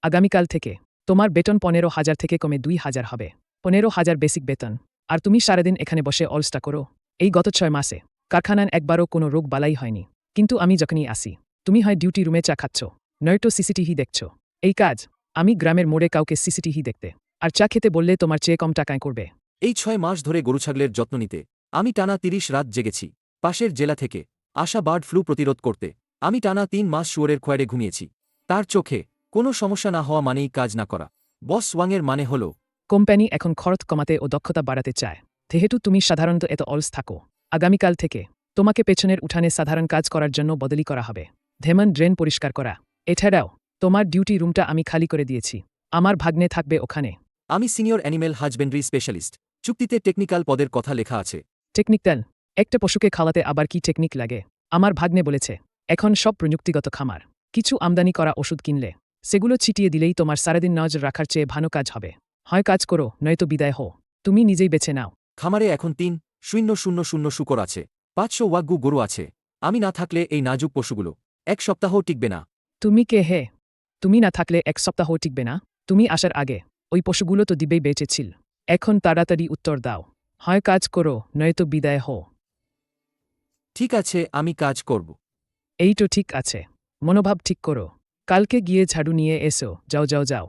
আগামীকাল থেকে তোমার বেতন 15,000 থেকে কমে 2,000 হবে। 15,000 বেসিক বেতন। আর তুমি সারাদিন এখানে বসে অলসটা করো। এই গত 6 মাসে কারখানায় একবারও কোনো রোগ বালাই হয়নি। কিন্তু আমি যখনই আসি তুমি হয় ডিউটি রুমে চা খাচ্ছ, নয়তো সিসিটিভি দেখছ। এই কাজ আমি গ্রামের মোড়ে কাউকে সিসিটিভি দেখতে আর চা খেতে বললে তোমার চেয়ে কম টাকায় করবে। এই 6 মাস ধরে গরুছাগলের যত্ন নিতে আমি টানা 30 রাত জেগেছি। পাশের জেলা থেকে আসা বার্ড ফ্লু প্রতিরোধ করতে আমি টানা 3 মাস শুয়োরের খোয়ারে ঘুমিয়েছি। তার চোখে কোনো সমস্যা না হওয়া মানেই কাজ না করা। বস ওয়াংয়ের মানে হল কোম্পানি এখন খরচ কমাতে ও দক্ষতা বাড়াতে চায়। যেহেতু তুমি সাধারণত এত অলস থাকো, আগামীকাল থেকে তোমাকে পেছনের উঠানে সাধারণ কাজ করার জন্য বদলি করা হবে। ধেমন ড্রেন পরিষ্কার করা। এছাড়াও তোমার ডিউটি রুমটা আমি খালি করে দিয়েছি। আমার ভাগ্নে থাকবে ওখানে। আমি সিনিয়র অ্যানিমেল হাজবেন্ড্রি স্পেশালিস্ট। চুক্তিতে টেকনিক্যাল পদের কথা লেখা আছে। টেকনিক্যাল? একটা পশুকে খাওয়াতে আবার কি টেকনিক লাগে? আমার ভাগ্নে বলেছে এখন সব প্রযুক্তিগত খামার। কিছু আমদানি করা ওষুধ কিনলে সেগুলো ছিটিয়ে দিলেই তোমার সারাদিন নজর রাখার চেয়ে ভালো কাজ হবে। হয় কাজ করো, নয়তো বিদায় হও। তুমি নিজেই বেছে নাও। খামারে এখন 3,000 শূকর আছে, 500 ওয়াগ্গু গরু আছে। আমি না থাকলে এই নাজুক পশুগুলো 1 সপ্তাহও টিকবে না। তুমি কে হে? তুমি না থাকলে 1 সপ্তাহ টিকবে না? তুমি আসার আগে ওই পশুগুলো তো দিবেই বেঁচেছিল। এখন তাড়াতাড়ি উত্তর দাও। হয় কাজ করো, নয়তো বিদায় হও। ঠিক আছে, আমি কাজ করব। এই তো ঠিক আছে। মনোভাব ঠিক করো। কালকে গিয়ে ঝাড়ু নিয়ে এসো। যাও যাও যাও।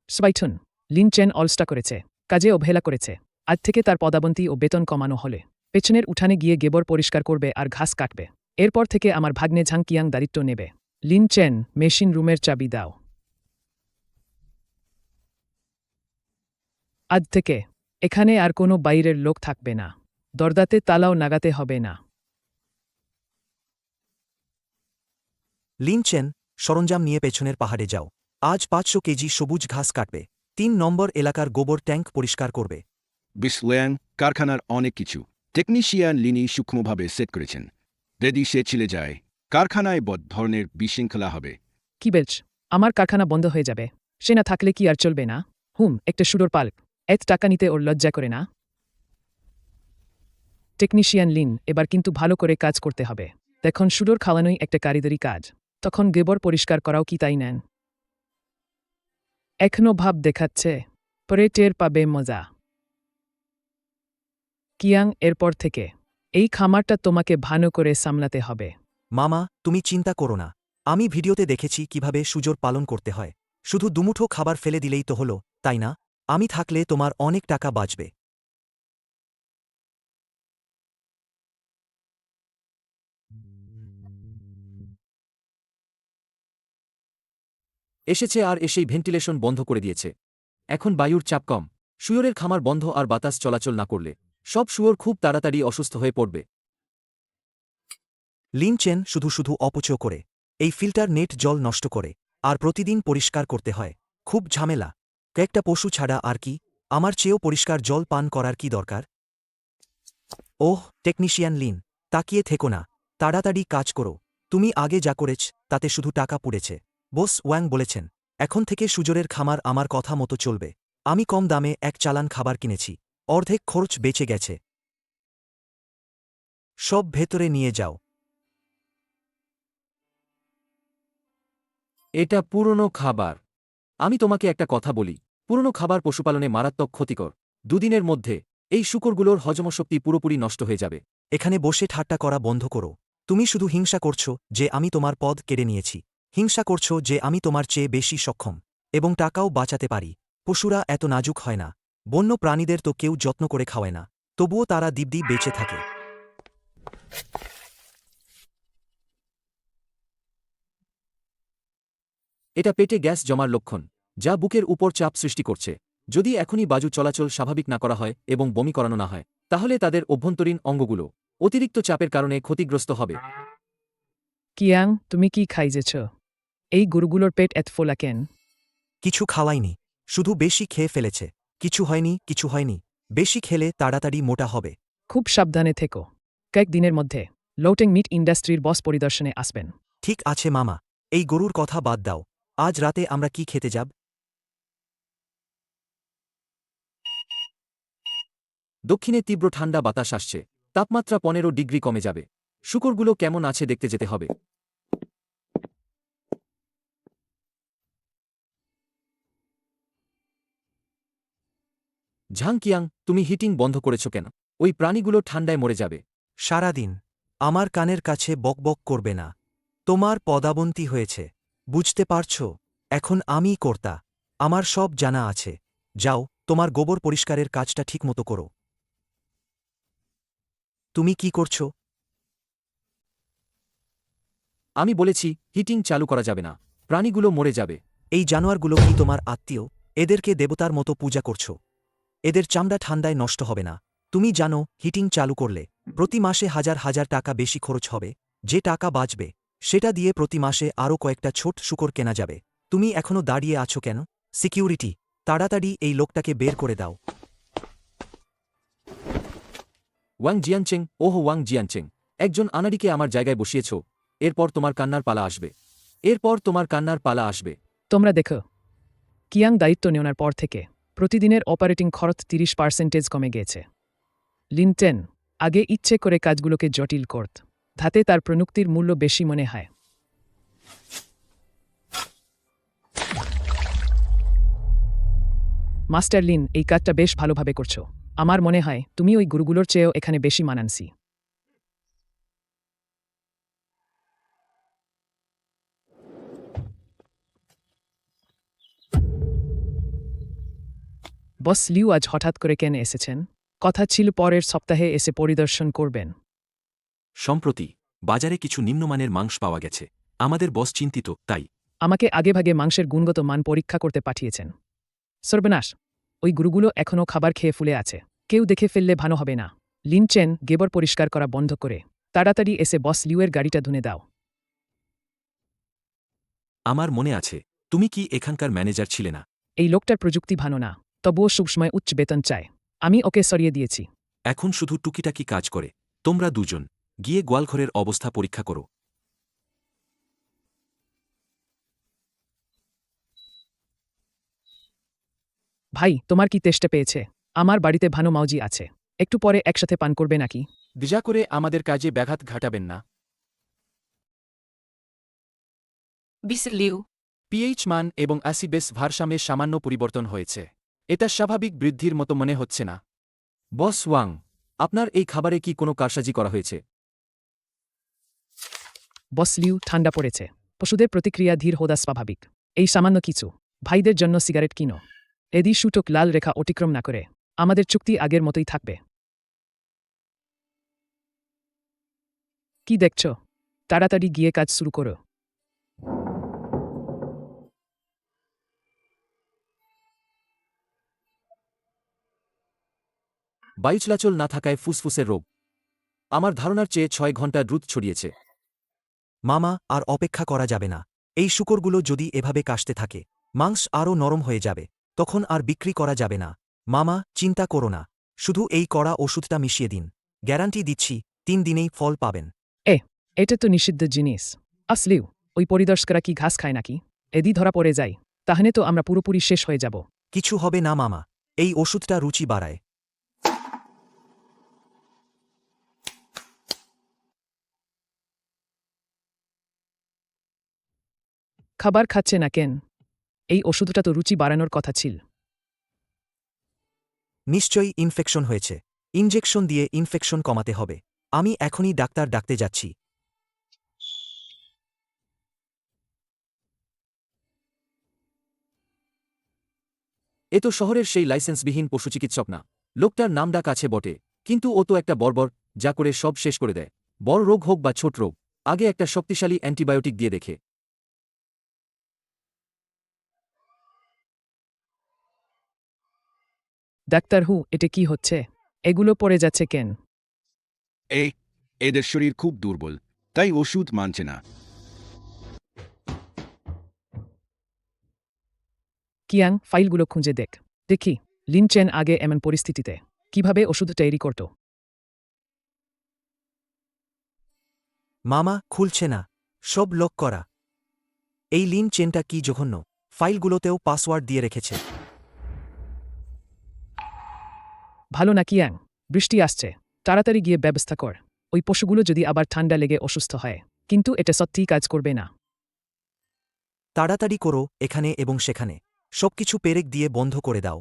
স্পাইথন লিন চেন অলস্টা করেছে, কাজে অবহেলা করেছে। আজ থেকে তার পদাবন্তী ও বেতন কমানো হলে পেছনের উঠানে গিয়ে গেবর পরিষ্কার করবে আর ঘাস কাটবে। এরপর থেকে আমার ভাগ্নে ঝাংকিয়াং দায়িত্ব নেবে। লিন চেন, মেশিন রুমের চাবি দাও। আজ থেকে এখানে আর কোনো বাইরের লোক থাকবে না। দরজাতে তালাও নাগাতে হবে না। লিনচেন, সরঞ্জাম নিয়ে পেছনের পাহাড়ে যাও। আজ 500 কেজি সবুজ ঘাস কাটবে। 3 নম্বর এলাকার গোবর ট্যাঙ্ক পরিষ্কার করবে। বিসলেন কারখানার অনেক কিছু টেকনিশিয়ান লিনি সূক্ষ্মভাবে সেট করেছেন। যদি সে চলে যায় কারখানায় বড় ধরনের বিশৃঙ্খলা হবে। কি বেলচ? আমার কারখানা বন্ধ হয়ে যাবে। সে না থাকলে কি আর চলবে না? একটা সুডোর পাল্ক। এত টাকা নিতে ওর লজ্জা করে না? টেকনিশিয়ান লিন, এবার কিন্তু ভালো করে কাজ করতে হবে। দেখুন, সুডোর খাওয়ানোই একটা কারিগরি কাজ। তখন গোবর পরিষ্কার করাও কি তাই নেন? এখনো ভাব দেখাচ্ছে, পরে টের পাবে মজা। কিয়াং, এরপর থেকে এই খামারটা তোমাকে ভালো করে সামলাতে হবে। মামা, তুমি চিন্তা করো না। আমি ভিডিওতে দেখেছি কিভাবে সুজোর পালন করতে হয়। শুধু দুমুঠো খাবার ফেলে দিলেই তো হলো, তাই না? আমি থাকলে তোমার অনেক টাকা বাঁচবে। এসেছে আর এসেই ভেন্টিলেশন বন্ধ করে দিয়েছে। এখন বায়ুর চাপ কম। শুয়োরের খামার বন্ধ আর বাতাস চলাচল না করলে সব শুয়োর খুব তাড়াতাড়ি অসুস্থ হয়ে পড়বে। লিনচেন শুধু শুধু অপচয় করে। এই ফিল্টার নেট জল নষ্ট করে আর প্রতিদিন পরিষ্কার করতে হয়। খুব ঝামেলা। কয়েকটা পশু ছাড়া আর কি? আমার চেয়েও পরিষ্কার জল পান করার কি দরকার? ওহ, টেকনিশিয়ান লিন, তাকিয়ে থেকো না। তাড়াতাড়ি কাজ করো। তুমি আগে যা করেছ তাতে শুধু টাকা পুড়েছে। বস ওয়াং বলেছেন এখন থেকে সুজোরের খামার আমার কথা মতো চলবে। আমি কম দামে এক চালান খাবার কিনেছি। অর্ধেক খরচ বেঁচে গেছে। সব ভেতরে নিয়ে যাও। এটা পুরনো খাবার। আমি তোমাকে একটা কথা বলি, পুরনো খাবার পশুপালনে মারাত্মক ক্ষতিকর। 2 দিনের মধ্যে এই শূকরগুলোর হজমশক্তি পুরোপুরি নষ্ট হয়ে যাবে। এখানে বসে ঠাট্টা করা বন্ধ করো। তুমি শুধু হিংসা করছো যে আমি তোমার পদ কেড়ে নিয়েছি। হিংসা করছো যে আমি তোমার চেয়ে বেশি সক্ষম এবং টাকাও বাঁচাতে পারি। পশুরা এত নাজুক হয় না। বন্য প্রাণীদের তো কেউ যত্ন করে খাওয়ায় না, তবুও তারা দিব্যি বেঁচে থাকে। এটা পেটে গ্যাস জমার লক্ষণ, যা বুকের উপর চাপ সৃষ্টি করছে। যদি এখনই বায়ু চলাচল স্বাভাবিক না করা হয় এবং বমি করানো না হয়, তাহলে তাদের অভ্যন্তরীণ অঙ্গগুলো অতিরিক্ত চাপের কারণে ক্ষতিগ্রস্ত হবে। কিয়াং, তুমি কি খাইয়েছ? এই গরুগুলোর পেট এত ফোলা কেন? কিছু খাওয়াইনি, শুধু বেশি খেয়ে ফেলেছে। কিছু হয়নি, কিছু হয়নি। বেশি খেলে তাড়াতাড়ি মোটা হবে। খুব সাবধানে থেকো। কয়েকদিনের মধ্যে লোটেং মিট ইন্ডাস্ট্রির বস পরিদর্শনে আসবেন। ঠিক আছে মামা, এই গরুর কথা বাদ দাও। আজ রাতে আমরা কি খেতে যাব? দক্ষিণে তীব্র ঠান্ডা বাতাস আসছে, তাপমাত্রা 15 ডিগ্রি কমে যাবে। শূকরগুলো কেমন আছে দেখতে যেতে হবে। ঝাংকিয়াং, তুমি হিটিং বন্ধ করেছ কেন? ওই প্রাণীগুলো ঠান্ডায় মরে যাবে। সারাদিন আমার কানের কাছে বকবক করবে না। তোমার পদাবন্তী হয়েছে, বুঝতে পারছ? এখন আমিই কর্তা, আমার সব জানা আছে। যাও, তোমার গোবর পরিষ্কারের কাজটা ঠিকমতো করো। তুমি কি করছো? আমি বলেছি হিটিং চালু করা যাবে না, প্রাণীগুলো মরে যাবে। এই জানোয়ারগুলো কি তোমার আত্মীয়? এদেরকে দেবতার মতো পূজা করছো। এদের চামড়া ঠান্ডায় নষ্ট হবে না। তুমি জানো হিটিং চালু করলে প্রতি মাসে হাজার হাজার টাকা বেশি খরচ হবে। যে টাকা বাঁচবে সেটা দিয়ে প্রতি মাসে আরও কয়েকটা ছোট শূকর কেনা যাবে। তুমি এখনো দাঁড়িয়ে আছো কেন? সিকিউরিটি, তাড়াতাড়ি এই লোকটাকে বের করে দাও। ওয়াং জিয়ানচেং, ওহ ওয়াং জিয়ানচেং, একজন আনাড়িকে আমার জায়গায় বসিয়েছ। এরপর তোমার কান্নার পালা আসবে। এরপর তোমার কান্নার পালা আসবে। তোমরা দেখো, কিয়াং দায়িত্ব নেওয়ার পর থেকে প্রতিদিনের অপারেটিং খরচ 30% কমে গেছে। লিনটেন আগে ইচ্ছে করে কাজগুলোকে জটিল করত, ধাতে তার প্রযুক্তির মূল্য বেশি মনে হয়। মাস্টার লিন, এই কাজটা বেশ ভালোভাবে করছো। আমার মনে হয় তুমি ওই গুরুগুলোর চেয়েও এখানে বেশি মানানসি। বস লিউ আজ হঠাৎ করে কেন এসেছেন? কথা ছিল পরের সপ্তাহে এসে পরিদর্শন করবেন। সম্প্রতি বাজারে কিছু নিম্নমানের মাংস পাওয়া গেছে। আমাদের বস চিন্তিত, তাই আমাকে আগেভাগে মাংসের গুণগত মান পরীক্ষা করতে পাঠিয়েছেন। সর্বনাশ, ওই গুরুগুলো এখনও খাবার খেয়ে ফুলে আছে। কেউ দেখে ফেললে ভালো হবে না। লিনচেন, গেবর পরিষ্কার করা বন্ধ করে তাড়াতাড়ি এসে বস লিউয়ের গাড়িটা ধুনে দাও। আমার মনে আছে, তুমি কি এখানকার ম্যানেজার ছিলে না? এই লোকটার প্রযুক্তি ভালো না, তবুও সবসময় উচ্চ বেতন চায়। আমি ওকে সরিয়ে দিয়েছি। এখন শুধু টুকিটাকি কাজ করে। তোমরা দুজন গিয়ে গোয়ালঘরের অবস্থা পরীক্ষা করো। ভাই, তোমার কি তেষ্টা পেয়েছে? আমার বাড়িতে ভানো মাউজি আছে, একটু পরে একসাথে পান করবে নাকি? দয়া করে আমাদের কাজে ব্যাঘাত ঘটাবেন না। বিসলিউ পিএইচ মান এবং অ্যাসিবেস ভারসাম্যের সামান্য পরিবর্তন হয়েছে। এটা স্বাভাবিক বৃদ্ধির মতো মনে হচ্ছে না। বস ওয়াং, আপনার এই খাবারে কি কোনো কারসাজি করা হয়েছে? বস লিউ, ঠান্ডা পড়েছে। পশুদের প্রতিক্রিয়া ধীর হওয়া স্বাভাবিক। এই সামান্য কিছু। ভাইদের জন্য সিগারেট কিনো। এদি সূচক লাল রেখা অতিক্রম না করে আমাদের চুক্তি আগের মতোই থাকবে। কি দেখছ? তাড়াতাড়ি গিয়ে কাজ শুরু করো। বায়ু চলাচল না থাকায় ফুসফুসের রোগ আমার ধারণার চেয়ে 6 ঘন্টা দ্রুত ছড়িয়েছে। মামা, আর অপেক্ষা করা যাবে না। এই শূকরগুলো যদি এভাবে কাশতে থাকে মাংস আরও নরম হয়ে যাবে, তখন আর বিক্রি করা যাবে না। মামা, চিন্তা করো না, শুধু এই কড়া ওষুধটা মিশিয়ে দিন। গ্যারান্টি দিচ্ছি 3 দিনেই ফল পাবেন। এটা তো নিষিদ্ধ জিনিস। আসলেও ওই পরিদর্শকরা কি ঘাস খায় নাকি? এদি ধরা পড়ে যায় তাহলে তো আমরা পুরোপুরি শেষ হয়ে যাব। কিছু হবে না মামা, এই ওষুধটা রুচি বাড়ায়। খাবার খাচ্ছে না কেন? এই ওষুধটা তো রুচি বাড়ানোর কথা ছিল। নিশ্চয়ই ইনফেকশন হয়েছে। ইনজেকশন দিয়ে ইনফেকশন কমাতে হবে। আমি এখনই ডাক্তার ডাকতে যাচ্ছি। এ তো শহরের সেই লাইসেন্সবিহীন পশুচিকিৎসক না। লোকটার নাম ডাক আছে বটে, কিন্তু ও তো একটা বর্বর, যা করে সব শেষ করে দেয়। বড় রোগ হোক বা ছোট রোগ, আগে একটা শক্তিশালী অ্যান্টিবায়োটিক দিয়ে দেখে। ডাক্তার হু, এটা কি হচ্ছে? এগুলো পড়ে যাচ্ছে কেন? এদের শরীর খুব দুর্বল, তাই ওষুধ মানছে না। কিয়াং, ফাইলগুলো খুঁজে দেখি লিনচেন আগে এমন পরিস্থিতিতে কিভাবে ওষুধ তৈরি করত। মামা, খুলছে না, সব লক করা। এই লিন চেনটা কি জঘন্য! ফাইলগুলোতেও পাসওয়ার্ড দিয়ে রেখেছে। ভালো না কিয়াং, বৃষ্টি আসছে তাড়াতাড়ি গিয়ে ব্যবস্থা কর ওই পশুগুলো যদি আবার ঠান্ডা লেগে অসুস্থ হয় কিন্তু এটা সত্যিই কাজ করবে না তাড়াতাড়ি করো এখানে এবং সেখানে সবকিছু পেরেক দিয়ে বন্ধ করে দাও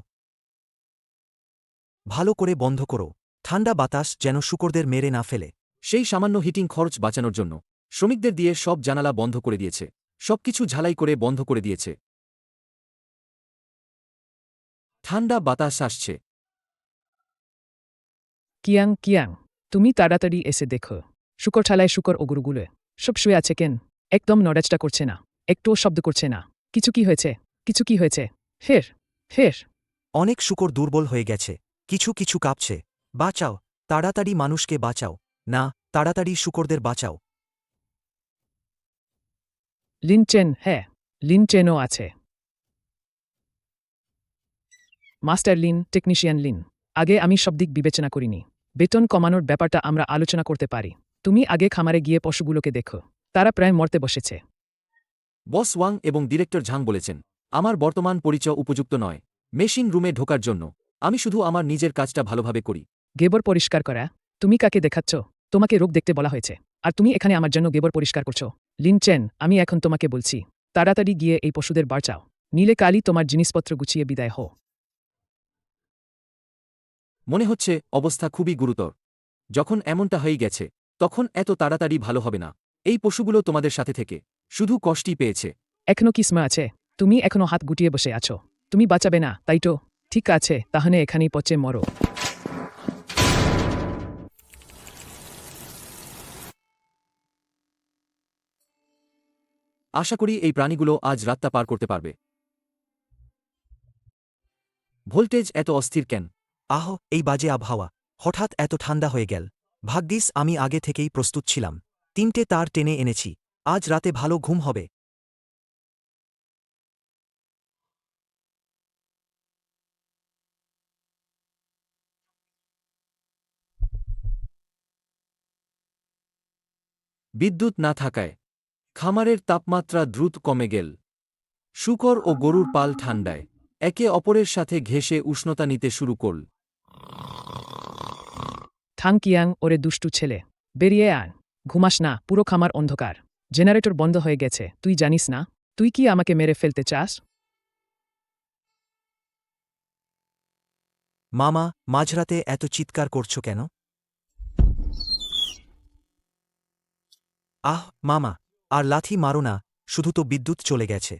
ভালো করে বন্ধ করো ঠান্ডা বাতাস যেন শূকরদের মেরে না ফেলে সেই সামান্য হিটিং খরচ বাঁচানোর জন্য শ্রমিকদের দিয়ে সব জানালা বন্ধ করে দিয়েছে সবকিছু ঝালাই করে বন্ধ করে দিয়েছে ঠান্ডা বাতাস আসছে কিয়াং কিয়াং তুমি তাড়াতাড়ি এসে দেখো শুকরঠালায় শুকর ও গরুগুলো সব শুয়ে আছে কেন একদম নড়াচড়া করছে না একটুও শব্দ করছে না কিছু কি হয়েছে কিছু কি হয়েছে ফের ফের অনেক শূকর দুর্বল হয়ে গেছে কিছু কিছু কাঁপছে বাঁচাও তাড়াতাড়ি মানুষকে বাঁচাও না তাড়াতাড়ি শূকরদের বাঁচাও লিনচেন হ্যাঁ লিনচেনও আছে মাস্টার লিন টেকনিশিয়ান লিন আগে আমি সব দিক বিবেচনা করিনি বেতন কমানোর ব্যাপারটা আমরা আলোচনা করতে পারি তুমি আগে খামারে গিয়ে পশুগুলোকে দেখো তারা প্রায় মরতে বসেছে বস ওয়াং এবং ডিরেক্টর ঝাং বলেছেন আমার বর্তমান পরিচয় উপযুক্ত নয় মেশিন রুমে ঢোকার জন্য আমি শুধু আমার নিজের কাজটা ভালোভাবে করি গেবর পরিষ্কার করা তুমি কাকে দেখাচ্ছ তোমাকে রোগ দেখতে বলা হয়েছে আর তুমি এখানে আমার জন্য গেবর পরিষ্কার করছো লিনচেন আমি এখন তোমাকে বলছি তাড়াতাড়ি গিয়ে এই পশুদের বাঁচাও নীলে কালই তোমার জিনিসপত্র গুছিয়ে বিদায় হও মনে হচ্ছে অবস্থা খুবই গুরুতর যখন এমনটা হয়ে গেছে তখন এত তাড়াতাড়ি ভালো হবে না এই পশুগুলো তোমাদের সাথে থেকে শুধু কষ্টই পেয়েছে এখনো কি সময় আছে তুমি এখনো হাত গুটিয়ে বসে আছো তুমি বাঁচাবে না তাই তো ঠিক আছে তাহলে এখানেই পচে মরো আশা করি এই প্রাণীগুলো আজ রাতটা পার করতে পারবে ভোল্টেজ এত অস্থির কেন আহ এই বাজে আবহাওয়া হঠাৎ এত ঠান্ডা হয়ে গেল ভাগ্যিস আমি আগে থেকেই প্রস্তুত ছিলাম 3টে তার টেনে এনেছি আজ রাতে ভালো ঘুম হবে বিদ্যুৎ না থাকায় খামারের তাপমাত্রা দ্রুত কমে গেল শূকর ও গরুর পাল ঠান্ডায় একে অপরের সাথে ঘেঁষে উষ্ণতা নিতে শুরু করল ঠাং কিয়াং ওরে দুষ্টু ছেলে বেরিয়ে আন ঘুমাস না পুরো খামার অন্ধকার জেনারেটর বন্ধ হয়ে গেছে তুই জানিস না তুই কি আমাকে মেরে ফেলতে চাস মামা মাঝরাতে এত চিৎকার করছো কেন আহ মামা আর লাথি মারো না শুধু তো বিদ্যুৎ চলে গেছে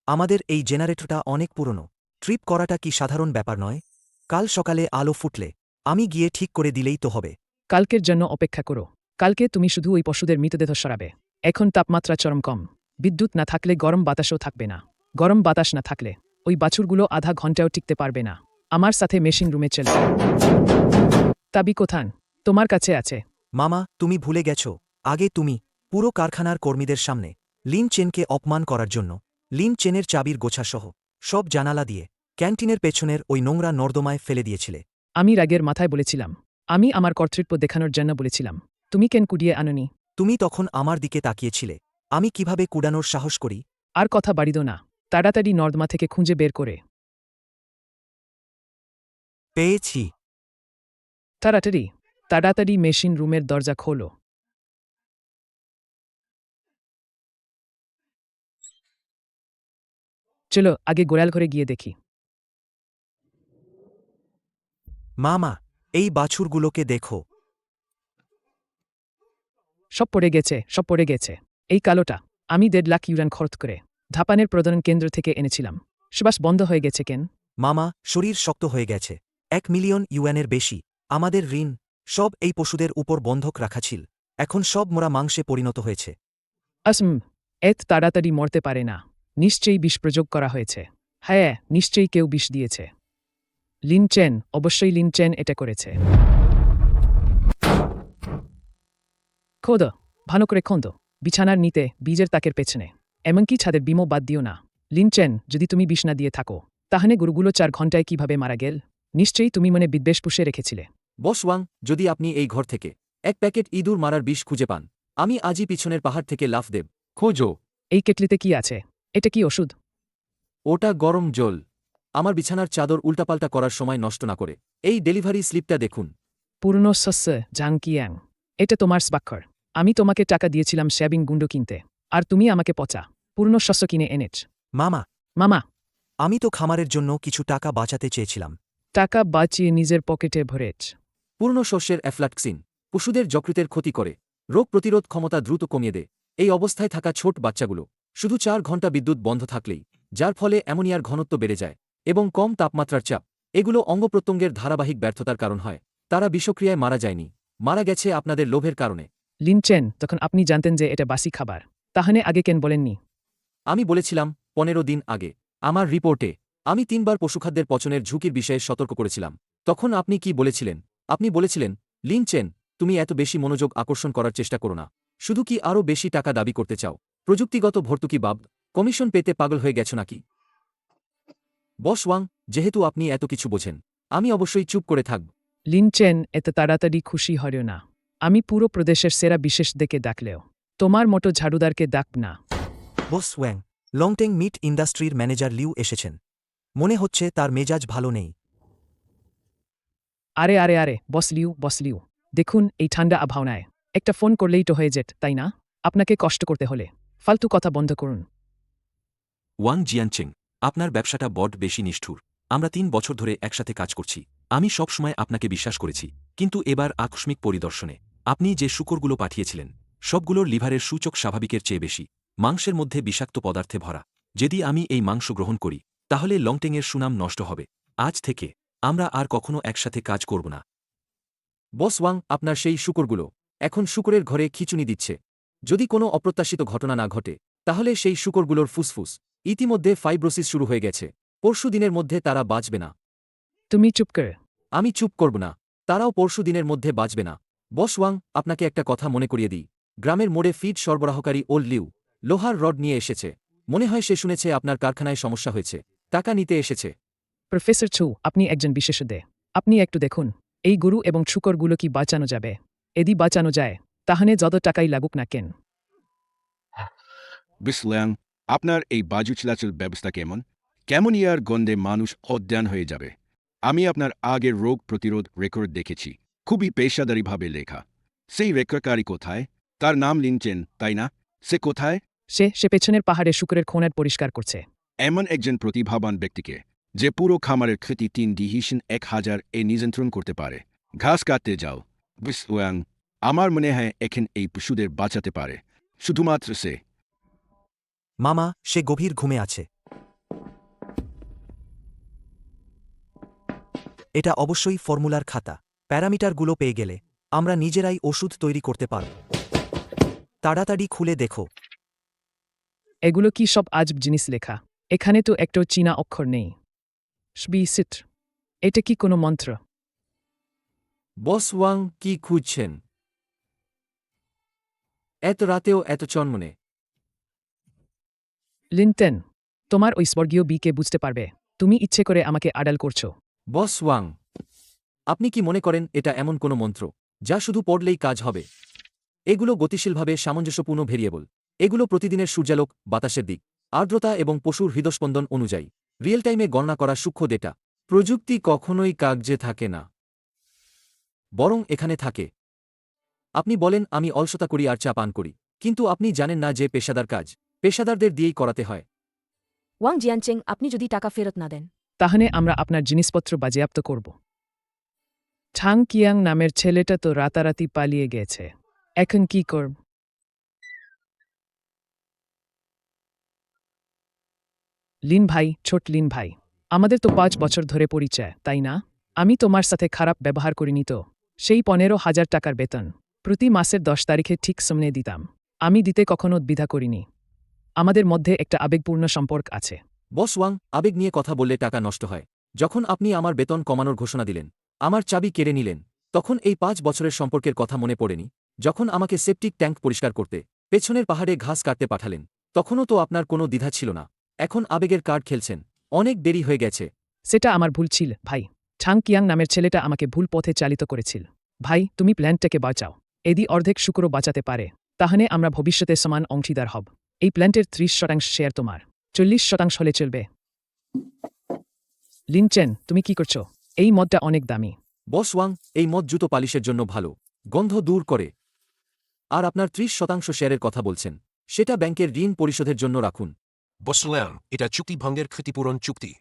আমাদের এই জেনারেটরটা অনেক পুরনো ট্রিপ করাটা কি সাধারণ ব্যাপার নয় কাল সকালে আলো ফুটলে আমি গিয়ে ঠিক করে দিলেই তো হবে কালকের জন্য অপেক্ষা করো কালকে তুমি শুধু ওই পশুদের মৃতদেহ সরাবে এখন তাপমাত্রা চরম কম বিদ্যুৎ না থাকলে গরম বাতাসও থাকবে না গরম বাতাস না থাকলে ওই বাছুরগুলো আধা ঘন্টাও টিকতে পারবে না আমার সাথে মেশিন রুমে চলে তাবি কোথান তোমার কাছে আছে মামা তুমি ভুলে গেছ আগে তুমি পুরো কারখানার কর্মীদের সামনে লিন চেনকে অপমান করার জন্য লিন চেনের চাবির গোছাসহ সব জানালা দিয়ে ক্যান্টিনের পেছনের ওই নোংরা নর্দমায় ফেলে দিয়েছিলে আমি রাগের মাথায় বলেছিলাম আমি আমার কর্তৃত্ব দেখানোর জন্য বলেছিলাম তুমি কেন কুড়িয়ে আনোনি তুমি তখন আমার দিকে তাকিয়েছিলে আমি কিভাবে কুড়ানোর সাহস করি আর কথা বাড়িদ না তাড়াতাড়ি নর্দমা থেকে খুঁজে বের করে পেয়েছি তাড়াতাড়ি তাড়াতাড়ি মেশিন রুমের দরজা খোলো চলো আগে গোড়াল ঘরে গিয়ে দেখি মামা এই বাছুরগুলোকে দেখো সব পড়ে গেছে সব পড়ে গেছে এই কালোটা আমি 1.5 লাখ ইউরান খরচ করে ধাপানের প্রদান কেন্দ্র থেকে এনেছিলাম সুবাস বন্ধ হয়ে গেছে কেন মামা শরীর শক্ত হয়ে গেছে 1 মিলিয়ন ইউএনের বেশি আমাদের ঋণ সব এই পশুদের উপর বন্ধক রাখা ছিল এখন সব মোরা মাংসে পরিণত হয়েছে আসম এত তাড়াতাড়ি মরতে পারে না নিশ্চয়ই বিষ প্রয়োগ করা হয়েছে হ্যাঁ নিশ্চয়ই কেউ বিষ দিয়েছে লিনচেন অবশ্যই লিনচেন এটা করেছে খোদ ভালো করে খোঁদ বিছানার নিতে বীজের তাকের পেছনে এমনকি ছাদের বিমো বাদ দিও না লিনচেন যদি তুমি বিষ না দিয়ে থাকো তাহলে গরুগুলো 4 ঘন্টায় কিভাবে মারা গেল নিশ্চয়ই তুমি মনে বিদ্বেষ পুষে রেখেছিলে বস ওয়াং যদি আপনি এই ঘর থেকে এক প্যাকেট ইঁদুর মারার বিষ খুঁজে পান আমি আজই পিছনের পাহাড় থেকে লাফ দেব খোঁজো এই কেটলিতে কি আছে এটা কি ওষুধ ওটা গরম জল আমার বিছানার চাদর উল্টাপাল্টা করার সময় নষ্ট না করে এই ডেলিভারি স্লিপটা দেখুন। পূর্ণ শস্য জাং কিয়াং। এটা তোমার স্বাক্ষর। আমি তোমাকে টাকা দিয়েছিলাম শেভিং গুঁড়ো কিনতে, আর তুমি আমাকে পচা পূর্ণ শস্য কিনে এনেছ। মামা মামা, আমি তো খামারের জন্য কিছু টাকা বাঁচাতে চেয়েছিলাম। টাকা বাঁচিয়ে নিজের পকেটে ভরেছ। পূর্ণ শস্যের অ্যাফ্লাক্সিন পশুদের যকৃতের ক্ষতি করে, রোগ প্রতিরোধ ক্ষমতা দ্রুত কমিয়ে দেয়। এই অবস্থায় থাকা ছোট বাচ্চাগুলো শুধু 4 ঘন্টা বিদ্যুৎ বন্ধ থাকলেই, যার ফলে অ্যামোনিয়ার ঘনত্ব বেড়ে যায় এবং কম তাপমাত্রার চাপ, এগুলো অঙ্গপ্রত্যঙ্গের ধারাবাহিক ব্যর্থতার কারণ হয়। তারা বিষক্রিয়ায় মারা যায়নি, মারা গেছে আপনাদের লোভের কারণে। লিনচেন, তখন আপনি জানতেন যে এটা বাসি খাবার, তাহলে আগে কেন বলেননি? আমি বলেছিলাম 15 দিন আগে আমার রিপোর্টে। আমি 3বার পশুখাদ্যের পচনের ঝুঁকির বিষয়ে সতর্ক করেছিলাম। তখন আপনি কি বলেছিলেন? আপনি বলেছিলেন, লিনচেন, তুমি এত বেশি মনোযোগ আকর্ষণ করার চেষ্টা করো না। শুধু কি আরও বেশি টাকা দাবি করতে চাও? প্রযুক্তিগত ভর্তুকি বাবদ কমিশন পেতে পাগল হয়ে গেছ নাকি? বস ওয়াং, যেহেতু আপনি এত কিছু বোঝেন, আমি অবশ্যই চুপ করে থাকব। লিনচেন, এত তাড়াতাড়ি খুশি হরিও না। আমি পুরো প্রদেশের সেরা বিশেষ দেখে ডাকলেও তোমার মতো ঝাড়ুদারকে ডাক না। বস ওয়াং, লংটেং মিট ইন্ডাস্ট্রির ম্যানেজার লিউ এসেছেন। মনে হচ্ছে তার মেজাজ ভালো নেই। আরে আরে আরে, বস লিউ, দেখুন এই ঠান্ডা আবহাওয়ায় একটা ফোন করলেই তো হয়ে যেত, তাই না? আপনাকে কষ্ট করতে হলে ফালতু কথা বন্ধ করুন। ওয়াং জিয়ানচেং, আপনার ব্যবসাটা বড্ড বেশি নিষ্ঠুর। আমরা 3 বছর ধরে একসাথে কাজ করছি। আমি সবসময় আপনাকে বিশ্বাস করেছি, কিন্তু এবার আকস্মিক পরিদর্শনে আপনি যে শূকরগুলো পাঠিয়েছিলেন, সবগুলোর লিভারের সূচক স্বাভাবিকের চেয়ে বেশি, মাংসের মধ্যে বিষাক্ত পদার্থে ভরা। যদি আমি এই মাংস গ্রহণ করি, তাহলে লংটেংয়ের সুনাম নষ্ট হবে। আজ থেকে আমরা আর কখনো একসাথে কাজ করব না। বস ওয়াং, আপনার সেই শূকরগুলো এখন শূকরের ঘরে খিচুনি দিচ্ছে। যদি কোনো অপ্রত্যাশিত ঘটনা না ঘটে, তাহলে সেই শূকরগুলোর ফুসফুস ইতিমধ্যে ফাইব্রোসিস শুরু হয়ে গেছে। পরশু দিনের মধ্যে তারা বাঁচবে না। তুমি চুপ কর। আমি চুপ করব না, তারাও পরশু দিনের মধ্যে বাঁচবে না। বস ওয়াং, আপনাকে একটা কথা মনে করিয়ে দিই। গ্রামের মোড়ে ফিড সরবরাহকারী ওল্ড লিউ লোহার রড নিয়ে এসেছে। মনে হয় সে শুনেছে আপনার কারখানায় সমস্যা হয়েছে, টাকা নিতে এসেছে। প্রফেসর ছু, আপনি একজন বিশেষজ্ঞ। আপনি একটু দেখুন এই গরু এবং শুকরগুলো কি বাঁচানো যাবে। এদি বাঁচানো যায়, তাহলে যত টাকাই লাগুক না কেন। বিসল্যাং, আপনার এই বাজু চলাচল ব্যবস্থা কেমন? কেমন ইয়ার গন্ধে মানুষ অজ্ঞান হয়ে যাবে। আমি আপনার আগের রোগ প্রতিরোধ রেকর্ড দেখেছি, খুবই পেশাদারিভাবে লেখা। সেই রেকর্ডকারী কোথায়? তার নাম লিনচেন, তাই না? সে কোথায়? সে পেছনের পাহাড়ে শুকরের খোঁড়ার পরিষ্কার করছে। এমন একজন প্রতিভাবান ব্যক্তিকে, যে পুরো খামারের ক্ষতি 3 ডিভিশন 1000 এ নিয়ন্ত্রণ করতে পারে। ঘাস কাটতে যাও। বিসল্যাং, আমার মনে হয় এখন এই পশুদের বাঁচাতে পারে শুধুমাত্র সে। মামা, সে গভীর ঘুমে আছে। এটা অবশ্যই ফর্মুলার খাতা। প্যারামিটারগুলো পেয়ে গেলে আমরা নিজেরাই ওষুধ তৈরি করতে পারব। তাড়াতাড়ি খুলে দেখো। এগুলো কি সব আজব জিনিস লেখা? এখানে তো একটা চীনা অক্ষর নেই। বিচিত্র। এটা কি কোনো মন্ত্র? বস ওয়াং, কি খুঁজছেন এত রাতেও এত চনমনে? লিনটেন, তোমার ওই স্বর্গীয় বিকে বুঝতে পারবে। তুমি ইচ্ছে করে আমাকে আড়াল করছো। বস ওয়াং, আপনি কি মনে করেন এটা এমন কোনো মন্ত্র যা শুধু পড়লেই কাজ হবে? এগুলো গতিশীলভাবে সামঞ্জস্যপূর্ণ ভেরিয়েবল। এগুলো প্রতিদিনের সূর্যালোক, বাতাসের দিক, আর্দ্রতা এবং পশুর হৃদস্পন্দন অনুযায়ী রিয়েল টাইমে গণনা করা সূক্ষ্ম ডেটা। প্রযুক্তি কখনোই কাগজে থাকে না, বরং এখানে থাকে। আপনি বলেন আমি অলসতা করি আর চা পান করি, কিন্তু আপনি জানেন না যে পেশাদার কাজ পেশাদারদের দিয়েই করাতে হয়। ওয়াং জিয়ানচেং, আপনি যদি টাকা ফেরত না দেন, তাহলে আমরা আপনার জিনিসপত্র বাজেয়াপ্ত করব। ছাং কিয়াং নামের ছেলেটা তো রাতারাতি পালিয়ে গেছে। এখন কি করব? লিন ভাই, ছোট লিন ভাই, আমাদের তো 5 বছর ধরে পরিচয়, তাই না? আমি তোমার সাথে খারাপ ব্যবহার করিনি তো? সেই 15,000 টাকার বেতন প্রতি মাসের 10 তারিখে ঠিক সামনে দিতাম। আমি দিতে কখনো দ্বিধা করিনি। আমাদের মধ্যে একটা আবেগপূর্ণ সম্পর্ক আছে। বস ওয়াং, আবেগ নিয়ে কথা বললে টাকা নষ্ট হয়। যখন আপনি আমার বেতন কমানোর ঘোষণা দিলেন, আমার চাবি কেড়ে নিলেন, তখন এই 5 বছরের সম্পর্কের কথা মনে পড়েনি? যখন আমাকে সেপটিক ট্যাঙ্ক পরিষ্কার করতে পেছনের পাহাড়ে ঘাস কাটতে পাঠালেন, তখনও তো আপনার কোনো দ্বিধা ছিল না। এখন আবেগের কার্ড খেলছেন। অনেক দেরি হয়ে গেছে। সেটা আমার ভুল ছিল ভাই। ছাং কিয়াং নামের ছেলেটা আমাকে ভুল পথে চালিত করেছিল। ভাই, তুমি প্ল্যান্টটাকে বাঁচাও। এদি অর্ধেক শুক্র বাঁচাতে পারে, তাহলে আমরা ভবিষ্যতে সমান অংশীদার হব। এই প্ল্যান্টের 30% শেয়ার তোমার, 40% হলে চলবে। লিনচেন, তুমি কি করছো? এই মদটা অনেক দামি। বস ওয়াং, এই মদ জুতো পালিশের জন্য ভালো, গন্ধ দূর করে। আর আপনার 30% শেয়ারের কথা বলছেন, সেটা ব্যাংকের ঋণ পরিশোধের জন্য রাখুন। বসলাম, এটা চুক্তি ভঙ্গের ক্ষতিপূরণ চুক্তি।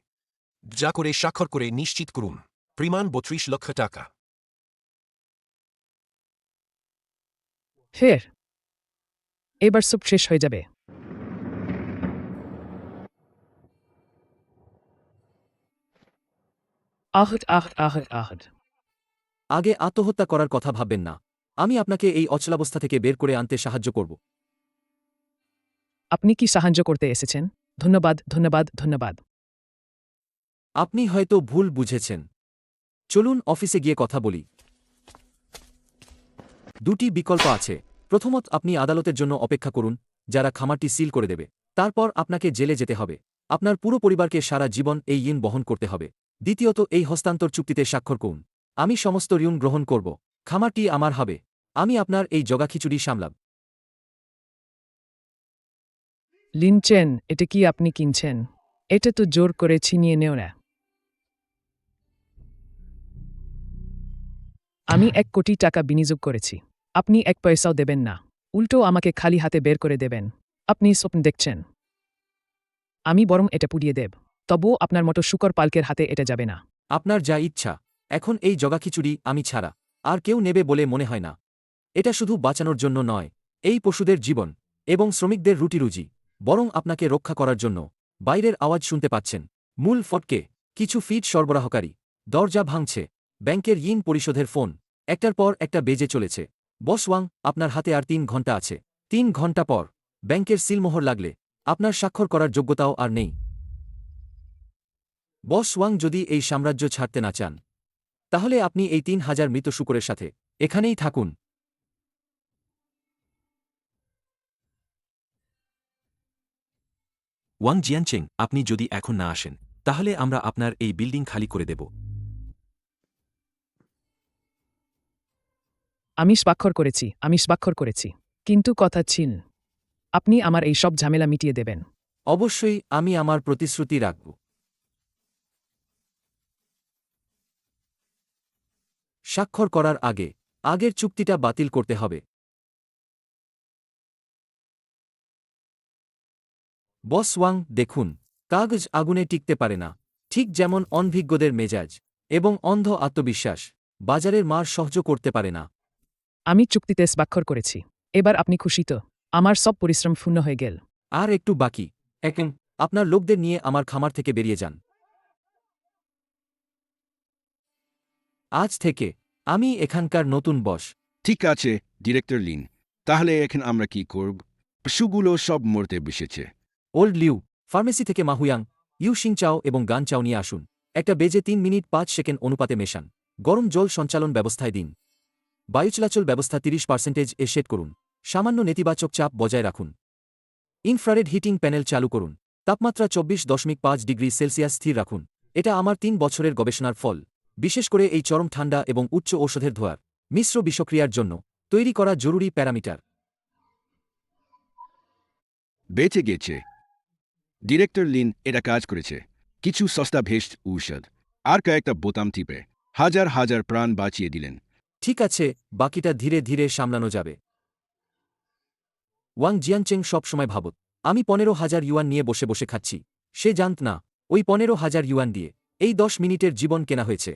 যা করে স্বাক্ষর করে নিশ্চিত করুন। পরিমাণ 32 লক্ষ টাকা। ফের এবার সব শেষ হয়ে যাবে। আহত আহত আহত আহত। আগে আত্মহত্যা করার কথা ভাববেন না। আমি আপনাকে এই অচলাবস্থা থেকে বের করে আনতে সাহায্য করব। আপনি কি সাহায্য করতে এসেছেন? ধন্যবাদ ধন্যবাদ ধন্যবাদ। আপনি হয়তো ভুল বুঝেছেন। চলুন অফিসে গিয়ে কথা বলি। দুটি বিকল্প আছে। প্রথমত, আপনি আদালতের জন্য অপেক্ষা করুন, যারা খামারটি সিল করে দেবে। তারপর আপনাকে জেলে যেতে হবে। আপনার পুরো পরিবারকে সারা জীবন এই ঋণ বহন করতে হবে। দ্বিতীয়ত, এই হস্তান্তর চুক্তিতে স্বাক্ষর করুন। আমি সমস্ত ঋণ গ্রহণ করব। খামারটি আমার হবে। আমি আপনার এই জগাখিচুড়ি সামলাব। লিনচেন, এটা কি আপনি কিনছেন? এটা তো জোর করে ছিনিয়ে নেও না। আমি 1 কোটি টাকা বিনিয়োগ করেছি। আপনি 1 পয়সাও দেবেন না। উল্টো আমাকে খালি হাতে বের করে দেবেন। আপনি স্বপ্ন দেখছেন। আমি বরং এটা পুড়িয়ে দেব। তবুও আপনার মতো শুকর পালকের হাতে এটা যাবে না। আপনার যা ইচ্ছা। এখন এই জগাখিচুড়ি আমি ছাড়া আর কেউ নেবে বলে মনে হয় না। এটা শুধু বাঁচানোর জন্য নয়, এই পশুদের জীবন এবং শ্রমিকদের রুটিরুজি, বরং আপনাকে রক্ষা করার জন্য। বাইরের আওয়াজ শুনতে পাচ্ছেন? মূল ফটকে, কিছু ফিড সরবরাহকারী, দরজা ভাঙছে, ব্যাংকের ঋণ পরিশোধের ফোন একটার পর একটা বেজে চলেছে। বস ওয়াং, আপনার হাতে আর 3 ঘন্টা আছে। 3 ঘন্টা পর ব্যাংকের সিলমোহর লাগলে আপনার স্বাক্ষর করার যোগ্যতাও আর নেই। বস ওয়াং, যদি এই সাম্রাজ্য ছাড়তে না চান, তাহলে আপনি এই 3000 মৃত শূকরের সাথে এখানেই থাকুন। ওয়াং জিয়ানচেং, আপনি যদি এখন না আসেন, তাহলে আমরা আপনার এই বিল্ডিং খালি করে দেব। আমি স্বাক্ষর করেছি। কিন্তু কথা ছিল, আপনি আমার এই সব ঝামেলা মিটিয়ে দেবেন। অবশ্যই আমি আমার প্রতিশ্রুতি রাখব। স্বাক্ষর করার আগে আগের চুক্তিটা বাতিল করতে হবে। বস ওয়াং, দেখুন, কাগজ আগুনে টিকতে পারে না, ঠিক যেমন অনভিজ্ঞদের মেজাজ এবং অন্ধ আত্মবিশ্বাস বাজারের মার সহ্য করতে পারে না। আমি চুক্তিতে স্বাক্ষর করেছি। এবার আপনি খুশি তো? আমার সব পরিশ্রম শূন্য হয়ে গেল। আর একটু বাকি। এখন আপনার লোকদের নিয়ে আমার খামার থেকে বেরিয়ে যান। আজ থেকে আমি এখানকার নতুন বস। ঠিক আছে, ডিরেক্টর লিন। তাহলে এখন আমরা কি করব? পশুগুলো সব মরতে বসেছে। ওল্ড লিউ, ফার্মেসি থেকে মাহুয়াং, ইউ শিং চাও এবং গান চাও নিয়ে আসুন। একটা বেজে 3 মিনিট 5 সেকেন্ড অনুপাতে মেশান। গরম জল সঞ্চালন ব্যবস্থায় দিন। বায়ু চলাচল ব্যবস্থা 30% এ সেট করুন। সামান্য নেতিবাচক চাপ বজায় রাখুন। ইনফ্রারেড হিটিং প্যানেল চালু করুন। তাপমাত্রা 24.5 ডিগ্রি সেলসিয়াস স্থির রাখুন। এটা আমার 3 বছরের গবেষণার ফল, বিশেষ করে এই চরম ঠান্ডা এবং উচ্চ ঔষধের ধোঁয়ার মিশ্র বিষক্রিয়ার জন্য তৈরি করা জরুরি প্যারামিটার। বেঁচে গেছে। ডিরেক্টর লিন এটা কাজ করেছে। কিছু সস্তা ভেস্ট ঔষধ আর কয়েকটা বোতাম টিপে হাজার হাজার প্রাণ বাঁচিয়ে দিলেন। ঠিক আছে, বাকিটা ধীরে ধীরে সামলানো যাবে। ওয়াং জিয়ানচেং সবসময় ভাবত, আমি 15,000 ইউয়ান নিয়ে বসে বসে খাচ্ছি। সে জানত না, ওই 15,000 ইউয়ান দিয়ে এই 10 মিনিটের জীবন কেনা হয়েছে।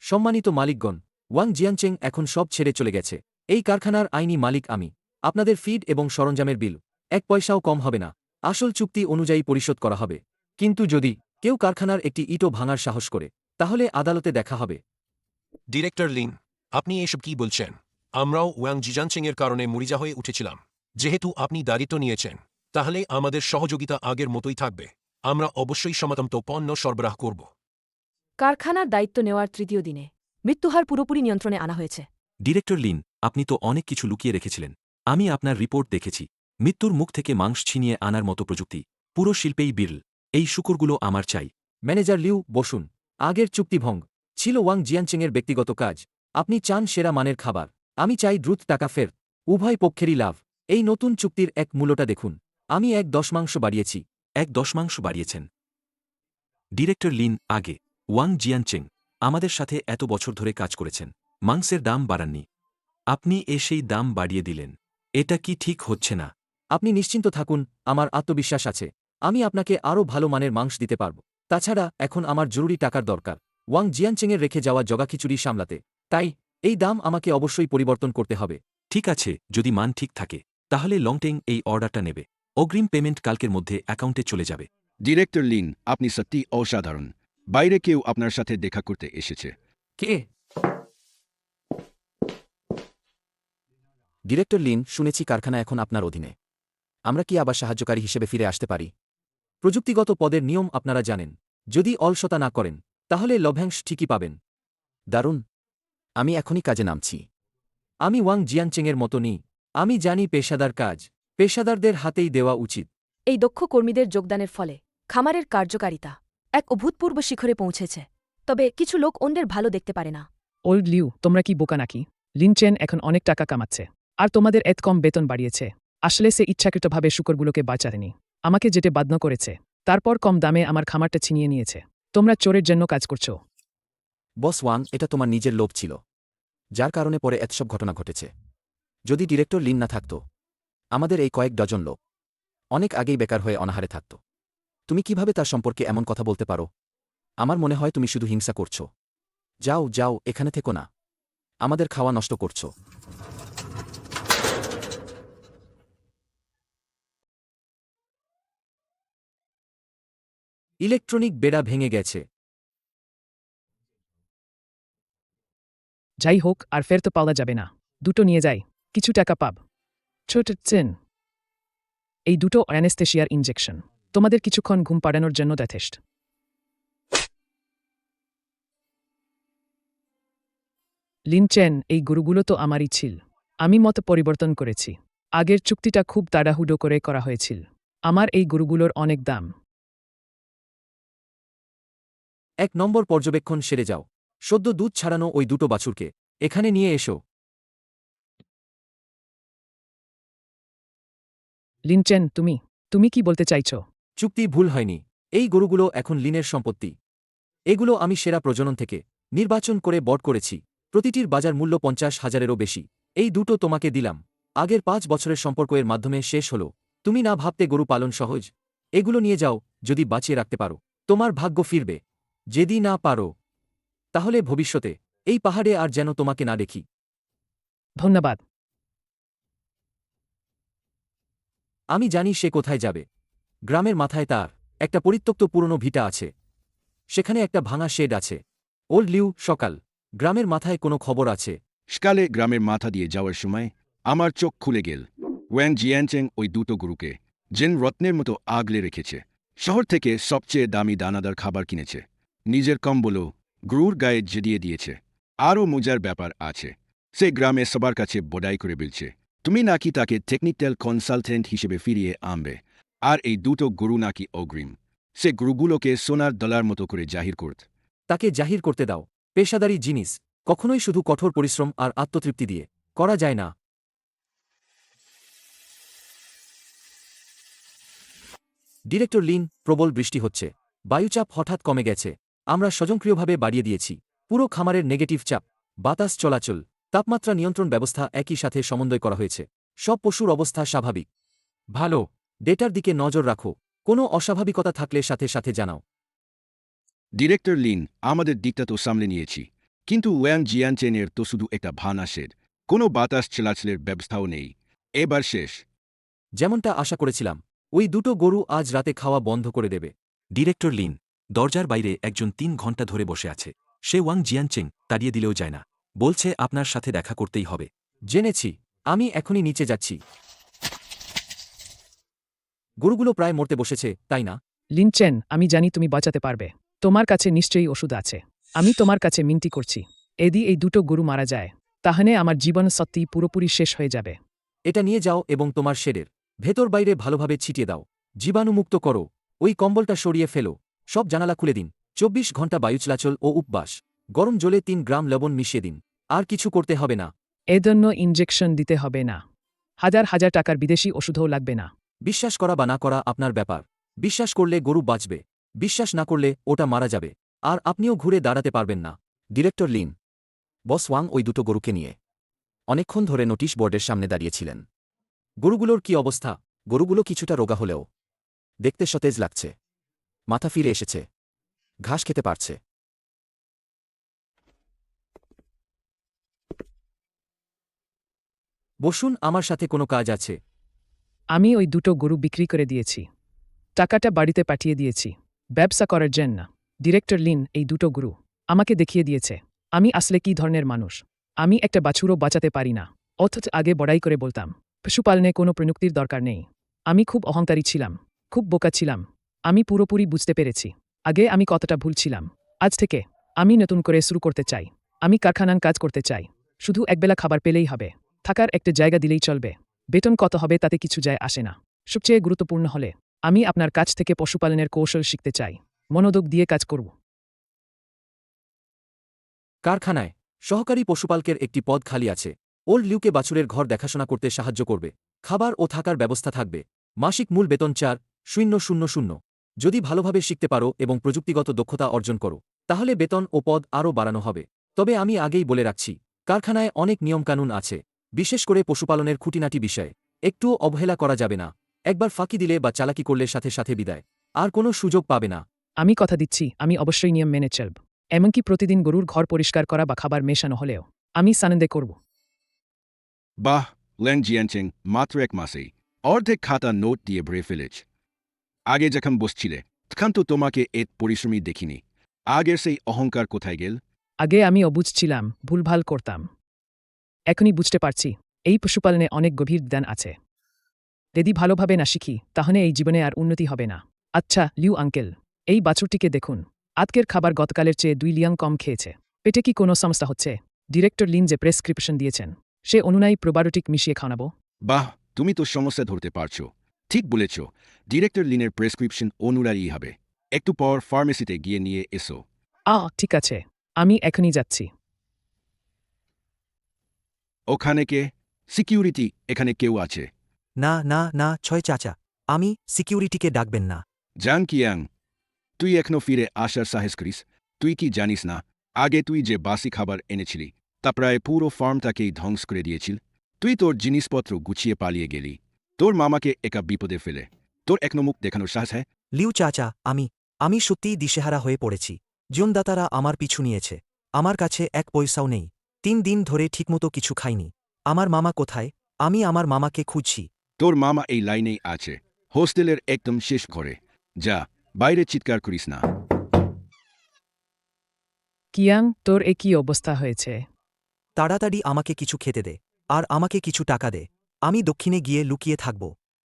সম্মানিত মালিকগণ, ওয়াং জিয়ানচেং এখন সব ছেড়ে চলে গেছে। এই কারখানার আইনি মালিক আমি। আপনাদের ফিড এবং সরঞ্জামের বিল 1 পয়সাও কম হবে না। আসল চুক্তি অনুযায়ী পরিশোধ করা হবে। কিন্তু যদি কেউ কারখানার একটি ইটও ভাঙার সাহস করে, তাহলে আদালতে দেখা হবে। ডিরেক্টর লিন, আপনি এসব কি বলছেন? আমরাও ওয়াং জিজানসিংয়ের কারণে মরিজা হয়ে উঠেছিলাম। যেহেতু আপনি দায়িত্ব নিয়েছেন, তাহলে আমাদের সহযোগিতা আগের মতোই থাকবে। আমরা অবশ্যই সমাধান্ত পণ্য সরবরাহ করব। কারখানার দায়িত্ব নেওয়ার 3য় দিনে মৃত্যুহার পুরোপুরি নিয়ন্ত্রণে আনা হয়েছে। ডিরেক্টর লিন, আপনি তো অনেক কিছু লুকিয়ে রেখেছিলেন। আমি আপনার রিপোর্ট দেখেছি। মৃত্যুর মুখ থেকে মাংস ছিনিয়ে আনার মতো প্রযুক্তি পুরো শিল্পেই বিরল। এই শুকরগুলো আমার চাই। ম্যানেজার লিউ, বসুন। আগের চুক্তিভঙ্গ ছিল ওয়াং জিয়ানচেংয়ের ব্যক্তিগত কাজ। আপনি চান সেরা মানের খাবার, আমি চাই দ্রুত টাকা ফের। উভয় পক্ষেরই লাভ। এই নতুন চুক্তির এক মূল্যটা দেখুন। আমি 1 দশমাংশ বাড়িয়েছি। 1 দশমাংশ বাড়িয়েছেন? ডিরেক্টর লিন আগে ওয়াং জিয়ানচেং আমাদের সাথে এত বছর ধরে কাজ করেছেন, মাংসের দাম বাড়াননি। আপনি সেই দাম বাড়িয়ে দিলেন। এটা কি ঠিক হচ্ছে না? আপনি নিশ্চিন্ত থাকুন, আমার আত্মবিশ্বাস আছে। আমি আপনাকে আরও ভালো মানের মাংস দিতে পারব। তাছাড়া এখন আমার জরুরি টাকার দরকার ওয়াং জিয়ানচেংয়ের রেখে যাওয়া জগাখিচুড়ি সামলাতে। তাই এই দাম আমাকে অবশ্যই পরিবর্তন করতে হবে। ঠিক আছে, যদি মান ঠিক থাকে তাহলে লংটেং এই অর্ডারটা নেবে। অগ্রিম পেমেন্ট কালকের মধ্যে অ্যাকাউন্টে চলে যাবে। ডিরেক্টর লিন, আপনি সত্যি অসাধারণ। বাইরে কেউ আপনার সাথে দেখা করতে এসেছে। কে? ডিরেক্টর লিন, শুনেছি কারখানা এখন আপনার অধীনে। আমরা কি আবার সাহায্যকারী হিসেবে ফিরে আসতে পারি? প্রযুক্তিগত পদের নিয়ম আপনারা জানেন। যদি অলসতা না করেন তাহলে লভ্যাংশ ঠিকই পাবেন। দারুণ, আমি এখনই কাজে নামছি। আমি ওয়াং জিয়ানচেংয়ের মতো নি। আমি জানি পেশাদার কাজ পেশাদারদের হাতেই দেওয়া উচিত। এই দক্ষ কর্মীদের যোগদানের ফলে খামারের কার্যকারিতা এক অভূতপূর্ব শিখরে পৌঁছেছে। তবে কিছু লোক অন্যের ভালো দেখতে পারে না। ওল্ড লিউ, তোমরা কি বোকা নাকি? লিনচেন এখন অনেক টাকা কামাচ্ছে, আর তোমাদের এত কম বেতন বাড়িয়েছে। আসলে সে ইচ্ছাকৃতভাবে শুকরগুলোকে বাঁচায়নি, আমাকে যেতে বাধ্য করেছে। তারপর কম দামে আমার খামারটা ছিনিয়ে নিয়েছে। তোমরা চোরের জন্য কাজ করছো। বস ওয়াং, এটা তোমার নিজের লোভ ছিল, যার কারণে পরে এতসব ঘটনা ঘটেছে। যদি ডিরেক্টর লিন না থাকত, আমাদের এই কয়েক ডজন লোক অনেক আগেই বেকার হয়ে অনাহারে থাকত। তুমি কিভাবে তার সম্পর্কে এমন কথা বলতে পারো? আমার মনে হয় তুমি শুধু হিংসা করছো। যাও যাও, এখানে থেকো না, আমাদের খাওয়া নষ্ট করছো। ইলেকট্রনিক বেড়া ভেঙে গেছে। যাই হোক, আর ফের তো পাওয়া যাবে না। দুটো নিয়ে যাই, কিছু টাকা পাব। ছোট চেন, এই দুটো অ্যানেস্থেশিয়ার ইনজেকশন তোমাদের কিছুক্ষণ ঘুম পাড়ানোর জন্য যথেষ্ট। লিনচেন, এই গরুগুলো তো আমারই ছিল। আমি মত পরিবর্তন করেছি। আগের চুক্তিটা খুব তাড়াহুড়ো করে করা হয়েছিল। আমার এই গরুগুলোর অনেক দাম। 1 নম্বর পর্যবেক্ষণ সেরে যাও। সদ্য দুধ ছাড়ানো ওই দুটো বাছুরকে এখানে নিয়ে এসো। লিনচেন, তুমি কি বলতে চাইছ? চুক্তি ভুল হয়নি। এই গরুগুলো এখন লিনের সম্পত্তি। এগুলো আমি সেরা প্রজনন থেকে নির্বাচন করে বট করেছি। প্রতিটির বাজার মূল্য 50,000-এরও বেশি। এই দুটো তোমাকে দিলাম। আগের 5 বছরের সম্পর্ক এর মাধ্যমে শেষ হল। তুমি না ভাবতে গরু পালন সহজ। এগুলো নিয়ে যাও, যদি বাঁচিয়ে রাখতে পারো তোমার ভাগ্য ফিরবে। যদি না পারো তাহলে ভবিষ্যতে এই পাহাড়ে আর যেন তোমাকে না দেখি। ধন্যবাদ। আমি জানি সে কোথায় যাবে। গ্রামের মাথায় তার একটা পরিত্যক্ত পুরনো ভিটা আছে। সেখানে একটা ভাঙা শেড আছে। ওল্ড লিউ, সকাল। গ্রামের মাথায় কোনো খবর আছে? সকালে গ্রামের মাথা দিয়ে যাওয়ার সময় আমার চোখ খুলে গেল। ওয়াং জিয়ানচেং ওই দুটো গরুকে যেন রত্নের মতো আগলে রেখেছে। শহর থেকে সবচেয়ে দামি দানাদার খাবার কিনেছে। নিজের কম্বলও গরুর গায়ে জড়িয়ে দিয়েছে। আরও মজার ব্যাপার আছে, সে গ্রামে সবার কাছে বড়াই করে বলছে তুমি নাকি তাকে টেকনিক্যাল কনসালটেন্ট হিসেবে ফিরিয়ে আনবে, আর এই দুটো গরু নাকি অগ্রিম। সে গরুগুলোকে সোনার ডলার মতো করে জাহির করত। তাকে জাহির করতে দাও। পেশাদারি জিনিস কখনোই শুধু কঠোর পরিশ্রম আর আত্মতৃপ্তি দিয়ে করা যায় না। ডিরেক্টর লিন, প্রবল বৃষ্টি হচ্ছে। বায়ুচাপ হঠাৎ কমে গেছে। আমরা স্বয়ংক্রিয়ভাবে বাড়িয়ে দিয়েছি পুরো খামারের নেগেটিভ চাপ, বাতাস চলাচল, তাপমাত্রা নিয়ন্ত্রণ ব্যবস্থা একই সাথে সমন্বয় করা হয়েছে। সব পশুর অবস্থা স্বাভাবিক। ভালো। ডেটার দিকে নজর রাখো, কোনো অস্বাভাবিকতা থাকলে সাথে সাথে জানাও। ডিরেক্টর লিন, আমাদের দিকটা তো সামলে নিয়েছি, কিন্তু ওয়াং জিয়ানচেনের তো শুধু একটা ভাঙা শেড, কোনো বাতাস চলাচলের ব্যবস্থাও নেই। এবার শেষ। যেমনটা আশা করেছিলাম, ওই দুটো গরু আজ রাতে খাওয়া বন্ধ করে দেবে। ডিরেক্টর লিন, দরজার বাইরে একজন 3 ঘন্টা ধরে বসে আছে। সে ওয়াং জিয়ানচেং, তাড়িয়ে দিলেও যায় না। বলছে আপনার সাথে দেখা করতেই হবে। জেনেছি, আমি এখনই নিচে যাচ্ছি। গরুগুলো প্রায় মরতে বসেছে, তাই না? লিনচেন, আমি জানি তুমি বাঁচাতে পারবে। তোমার কাছে নিশ্চয়ই ওষুধ আছে। আমি তোমার কাছে মিনতি করছি, এদি এই দুটো গরু মারা যায়, তাহলে আমার জীবন সত্যি পুরোপুরি শেষ হয়ে যাবে। এটা নিয়ে যাও এবং তোমার শেডের ভেতর বাইরে ভালোভাবে ছিটিয়ে দাও। জীবাণুমুক্ত করো। ওই কম্বলটা সরিয়ে ফেলো। সব জানালা খুলে দিন। 24 ঘন্টা বায়ু চলাচল ও উপবাস। গরম জলে 3 গ্রাম লবণ মিশিয়ে দিন। আর কিছু করতে হবে না। এজন্য ইনজেকশন দিতে হবে না। হাজার হাজার টাকার বিদেশি ওষুধও লাগবে না। বিশ্বাস করা বা না করা আপনার ব্যাপার। বিশ্বাস করলে গরু বাঁচবে। বিশ্বাস না করলে ওটা মারা যাবে আর আপনিও ঘুরে দাঁড়াতে পারবেন না। Director Lin. বস ওয়াং ওই দুটো গরুকে নিয়ে অনেকক্ষণ ধরে নোটিশ বোর্ডের সামনে দাঁড়িয়েছিলেন। গরুগুলোর কি অবস্থা? গরুগুলো কিছুটা রোগা হলেও দেখতে সতেজ লাগছে। মাথা ফিরে এসেছে। ঘাস খেতে পারছে। বসুন, আমার সাথে কোনো কাজ আছে। আমি ওই দুটো গরু বিক্রি করে দিয়েছি। টাকাটা বাড়িতে পাঠিয়ে দিয়েছি ব্যবসা করার জন্য। ডিরেক্টর লিন এই দুটো গরু আমাকে দেখিয়ে দিয়েছে আমি আসলে কি ধরনের মানুষ। আমি একটা বাছুরও বাঁচাতে পারি না, অথচ আগে বড়াই করে বলতাম পশুপালনে কোনো প্রযুক্তির দরকার নেই। আমি খুব অহংকারী ছিলাম, খুব বোকা ছিলাম। আমি পুরোপুরি বুঝতে পেরেছি আগে আমি কতটা ভুল ছিলাম। আজ থেকে আমি নতুন করে শুরু করতে চাই। আমি কারখানায় কাজ করতে চাই। শুধু একবেলা খাবার পেলেই হবে, থাকার একটা জায়গা দিলেই চলবে। বেতন কত হবে তাতে কিছু যায় আসে না। সবচেয়ে গুরুত্বপূর্ণ হলে আমি আপনার কাছ থেকে পশুপালনের কৌশল শিখতে চাই। মনোযোগ দিয়ে কাজ করব। কারখানায় সহকারী পশুপালকের একটি পদ খালি আছে। ওল্ড লিউকে বাছুরের ঘর দেখাশোনা করতে সাহায্য করবে। খাবার ও থাকার ব্যবস্থা থাকবে। মাসিক মূল বেতন 4,000। যদি ভালোভাবে শিখতে পারো এবং প্রযুক্তিগত দক্ষতা অর্জন করো তাহলে বেতন ও পদ আরও বাড়ানো হবে। তবে আমি আগেই বলে রাখছি, কারখানায় অনেক নিয়মকানুন আছে, বিশেষ করে পশুপালনের খুঁটিনাটি বিষয়ে একটুও অবহেলা করা যাবে না। একবার ফাঁকি দিলে বা চালাকি করলে সাথে সাথে বিদায়, আর কোনো সুযোগ পাবে না। আমি কথা দিচ্ছি আমি অবশ্যই নিয়ম মেনে চলব। এমনকি প্রতিদিন গরুর ঘর পরিষ্কার করা বা খাবার মেশানো হলেও আমি সানন্দে করব। বাহ, লেন জিয়ানচিং, মাত্র 1 মাসেই অর্ধেক খাতা নোট দিয়ে ভরে ফেলেছ। আগে যখন বসছিলে তখন তো তোমাকে এত পরিশ্রমী দেখিনি। আগের সেই অহংকার কোথায় গেল? আগে আমি অবুঝ ছিলাম, ভুলভাল করতাম। এখনই বুঝতে পারছি এই পশুপালনে অনেক গভীর জ্ঞান আছে। যদি ভালোভাবে না শিখি তাহলে এই জীবনে আর উন্নতি হবে না। আচ্ছা লিউ আঙ্কেল, এই বাছুরটিকে দেখুন। আজকের খাবার গতকালের চেয়ে 2 লিয়াং কম খেয়েছে। পেটে কি কোনো সমস্যা হচ্ছে? ডিরেক্টর লিন যে প্রেসক্রিপশন দিয়েছেন সে অনুযায়ী প্রোবায়োটিক মিশিয়ে খাওয়াবো। বাহ, তুমি তো সমস্যা ধরতে পারছো। ঠিক বলেছ, ডিরেক্টর লিনের প্রেসক্রিপশন অনুযায়ী হবে। একটু পর ফার্মেসিতে গিয়ে নিয়ে এসো। ঠিক আছে, আমি এখনই যাচ্ছি। ওখানে কে? সিকিউরিটি, এখানে কেউ আছে? না না না, ছয় চাচা, আমি সিকিউরিটিকে ডাকবেন না। জাং কিয়াং, তুই এখনো ফিরে আসার সাহস করিস? তুই কি জানিস না আগে তুই যে বাসি খাবার এনেছিলি তা প্রায় পুরো ফার্মটাকেই ধ্বংস করে দিয়েছিল? তুই তোর জিনিসপত্র গুছিয়ে পালিয়ে গেলি তোর মামাকে একা বিপদে ফেলে। তোর এখনো মুখ দেখানোর সাহস হ্যাঁ? লিউ চাচা, আমি সত্যিই দিশেহারা হয়ে পড়েছি। জনদাতারা আমার পিছু নিয়েছে। আমার কাছে 1 পয়সাও নেই। 3 দিন ধরে ঠিকমতো কিছু খাইনি। আমার মামা কোথায়? আমি আমার মামাকে খুঁজছি। তোর মামা এই লাইনেই আছে, হোস্টেলের একদম শেষ ঘরে। যা, বাইরে চিৎকার করিস না। কিয়াং, তোর এ কি অবস্থা হয়েছে? তাড়াতাড়ি আমাকে কিছু খেতে দে, আর আমাকে কিছু টাকা দে। আমি দক্ষিণে গিয়ে লুকিয়ে থাকব।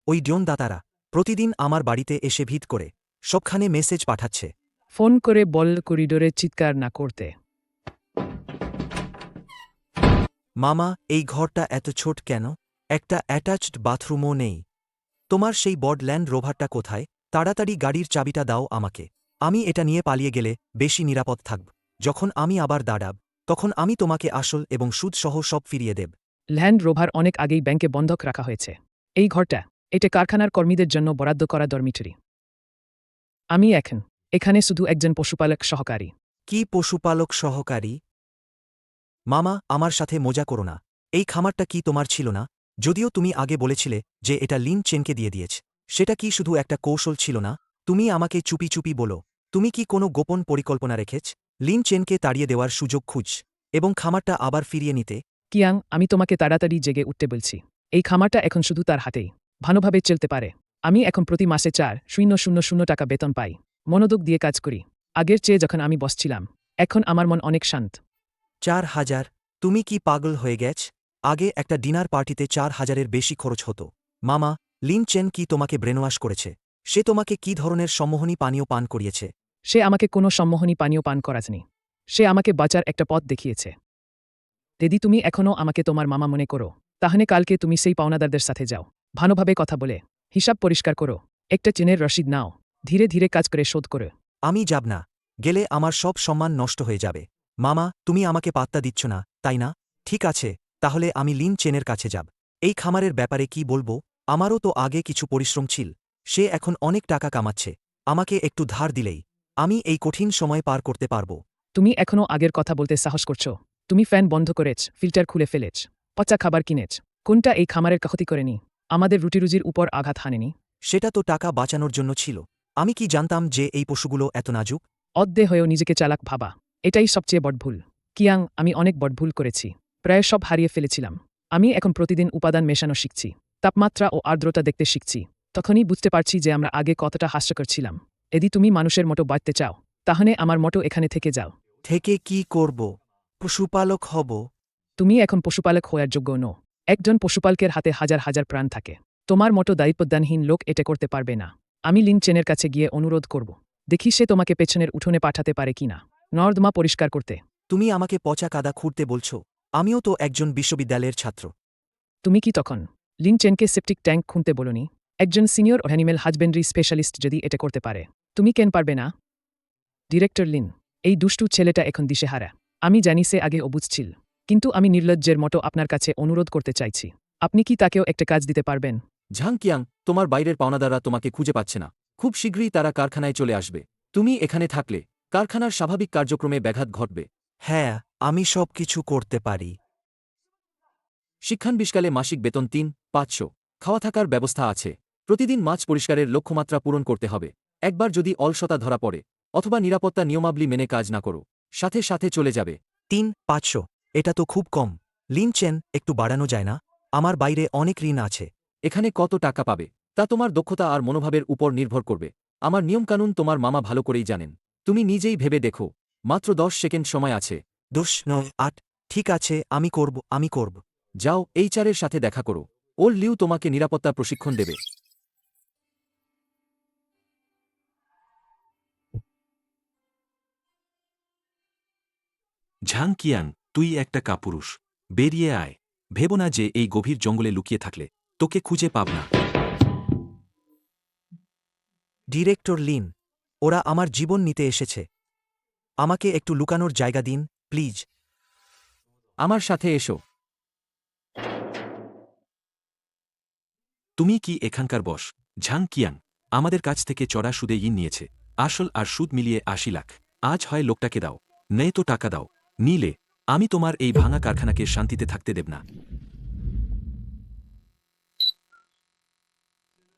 ওই জনদাতারা প্রতিদিন আমার বাড়িতে এসে ভিত করে সবখানে মেসেজ পাঠাচ্ছে। ফোন করে বল করিডোরে চিৎকার না করতে। মামা, এই ঘরটা এত ছোট কেন? একটা অ্যাটাচড বাথরুমও নেই। তোমার সেই বড ল্যান্ড রোভারটা কোথায়? তাড়াতাড়ি গাড়ির চাবিটা দাও আমাকে। আমি এটা নিয়ে পালিয়ে গেলে বেশি নিরাপদ থাকব। যখন আমি আবার দাঁড়াব তখন আমি তোমাকে আসল এবং সুদসহ সব ফিরিয়ে দেব। ল্যান্ড রোভার অনেক আগেই ব্যাংকে বন্ধক রাখা হয়েছে। এই ঘরটা এটা কারখানার কর্মীদের জন্য বরাদ্দ করা ডরমিটরি। আমি এখানে শুধু একজন পশুপালক সহকারী। কি পশুপালক সহকারী? মামা, আমার সাথে মজা করো না। এই খামারটা কি তোমার ছিল না? যদিও তুমি আগে বলেছিলে যে এটা লিন চেনকে দিয়ে দিয়েছে। সেটা কি শুধু একটা কৌশল ছিল না? তুমি আমাকে চুপি চুপি বলো, তুমি কি কোনো গোপন পরিকল্পনা রেখেছ? লিন চেনকে তাড়িয়ে দেওয়ার সুযোগ খুঁজ এবং খামারটা আবার ফিরিয়ে নিতে? কিয়াং, আমি তোমাকে তাড়াতাড়ি জেগে উঠতে বলছি। এই খামারটা এখন শুধু তার হাতেই ভালোভাবে চলতে পারে। আমি এখন প্রতি মাসে 4,000 টাকা বেতন পাই। মনোযোগ দিয়ে কাজ করি। আগের চেয়ে যখন আমি বসছিলাম এখন আমার মন অনেক শান্ত। 4,000? তুমি কি পাগল হয়ে গেছ? আগে একটা ডিনার পার্টিতে 4,000-এর বেশি খরচ হতো। মামা, লিন চেন কি তোমাকে ব্রেনওয়াশ করেছে? সে তোমাকে কি ধরনের সম্মোহনী পানীয় পান করিয়েছে? সে আমাকে কোনো সম্মোহনী পানীয় পান করায়নি। সে আমাকে বাঁচার একটা পথ দেখিয়েছে। যদি তুমি এখনও আমাকে তোমার মামা মনে করো তাহলে কালকে তুমি সেই পাওনাদারদের সাথে যাও, ভালোভাবে কথা বলে হিসাব পরিষ্কার করো, একটা চেনের রসিদ নাও, ধীরে ধীরে কাজ করে শোধ করো। আমি যাব না। গেলে আমার সব সম্মান নষ্ট হয়ে যাবে। মামা, তুমি আমাকে পাত্তা দিচ্ছ না, তাই না? ঠিক আছে, তাহলে আমি লিন চেনের কাছে যাব। এই খামারের ব্যাপারে কি বলবো? আমারও তো আগে কিছু পরিশ্রম ছিল। সে এখন অনেক টাকা কামাচ্ছে। আমাকে একটু ধার দিলেই আমি এই কঠিন সময় পার করতে পারব। তুমি এখনও আগের কথা বলতে সাহস করছো। তুমি ফ্যান বন্ধ করেছ, ফিল্টার খুলে ফেলেছ, পচা খাবার কিনেছ। কোনটা এই খামারের ক্ষতি করেনি? আমাদের রুটিরুজির উপর আঘাত হানেনি? সেটা তো টাকা বাঁচানোর জন্য ছিল। আমি কি জানতাম যে এই পশুগুলো এত নাজুক? অদ্দে হয়েও নিজেকে চালাক ভাবা, এটাই সবচেয়ে বড় ভুল। কিয়াং, আমি অনেক বড় ভুল করেছি। প্রায় সব হারিয়ে ফেলেছিলাম। আমি এখন প্রতিদিন উপাদান মেশানো শিখছি, তাপমাত্রা ও আর্দ্রতা দেখতে শিখছি। তখনই বুঝতে পারছি যে আমরা আগে কতটা হাস্যকর ছিলাম। যদি তুমি মানুষের মতো বাঁচতে চাও, তাহলে আমার মতো এখানে থেকে যাও। থেকে কি করব? পশুপালক হব? তুমি এখন পশুপালক হওয়ার যোগ্য নও। একজন পশুপালকের হাতে হাজার হাজার প্রাণ থাকে। তোমার মতো দায়িত্বদানহীন লোক এটা করতে পারবে না। আমি লিন চেনের কাছে গিয়ে অনুরোধ করব, দেখি সে তোমাকে পেছনের উঠোনে পাঠাতে পারে কিনা, নর্দমা পরিষ্কার করতে। তুমি আমাকে পচা কাদা খুঁড়তে বলছো? আমিও তো একজন বিশ্ববিদ্যালয়ের ছাত্র। তুমি কি তখন লিন চেনকে সেপটিক ট্যাঙ্ক খুঁড়তে বলনি? একজন সিনিয়র অ্যানিমেল হাজবেন্ডারি স্পেশালিস্ট যদি এটা করতে পারে, তুমি কেন পারবে না? ডিরেক্টর লিন, এই দুষ্টু ছেলেটা এখন দিশেহারা। আমি জানি সে আগে অবুঝ ছিল, কিন্তু আমি নির্লজ্জের মতো আপনার কাছে অনুরোধ করতে চাইছি। আপনি কি তাকেও একটা কাজ দিতে পারবেন? ঝাং কিয়াং, তোমার বাইরের পাওনাদাররা তোমাকে খুঁজে পাচ্ছে না। খুব শীঘ্রই তারা কারখানায় চলে আসবে। তুমি এখানে থাকলে কারখানার স্বাভাবিক কার্যক্রমে ব্যাঘাত ঘটবে। হ্যাঁ, আমি সব কিছু করতে পারি। শিক্ষানবিশকালে মাসিক বেতন ৩,৫০০। খাওয়া থাকার ব্যবস্থা আছে। প্রতিদিন মাছ পরিষ্কারের লক্ষ্যমাত্রা পূরণ করতে হবে। একবার যদি অলসতা ধরা পড়ে অথবা নিরাপত্তা নিয়মাবলী মেনে কাজ না করো, সাথে সাথে চলে যাবে। ৩,৫০০? এটা তো খুব কম। লিন চেন, একটু বাড়ানো যায় না? আমার বাইরে অনেক ঋণ আছে। এখানে কত টাকা পাবে তা তোমার দক্ষতা আর মনোভাবের উপর নির্ভর করবে। আমার নিয়মকানুন তোমার মামা ভালো করেই জানেন। তুমি নিজেই ভেবে দেখো। মাত্র ১০ সেকেন্ড সময় আছে। ১০, ৯, ৮। ঠিক আছে, আমি করব। যাও, এইচআরের সাথে দেখা করো। ওল লিউ তোমাকে নিরাপত্তা প্রশিক্ষণ দেবে। ঝাং কিয়াং, তুই একটা কাপুরুষ। বেরিয়ে আয়। ভেবো না যে এই গভীর জঙ্গলে লুকিয়ে থাকলে তোকে খুঁজে পাব না। ডিরেক্টর লিন, ওরা আমার জীবন নিতে এসেছে। আমাকে একটু লুকানোর জায়গা দিন, প্লিজ। আমার সাথে এসো। তুমি কি এখানকার বস? ঝাং কিয়াং আমাদের কাছ থেকে চড়া সুদে ঋণ নিয়েছে। আসল আর সুদ মিলিয়ে ৮০ লাখ। আজ হয় লোকটাকে দাও, নেই তো টাকা দাও। নিলে আমি তোমার এই ভাঙা কারখানাকে শান্তিতে থাকতে দেব না।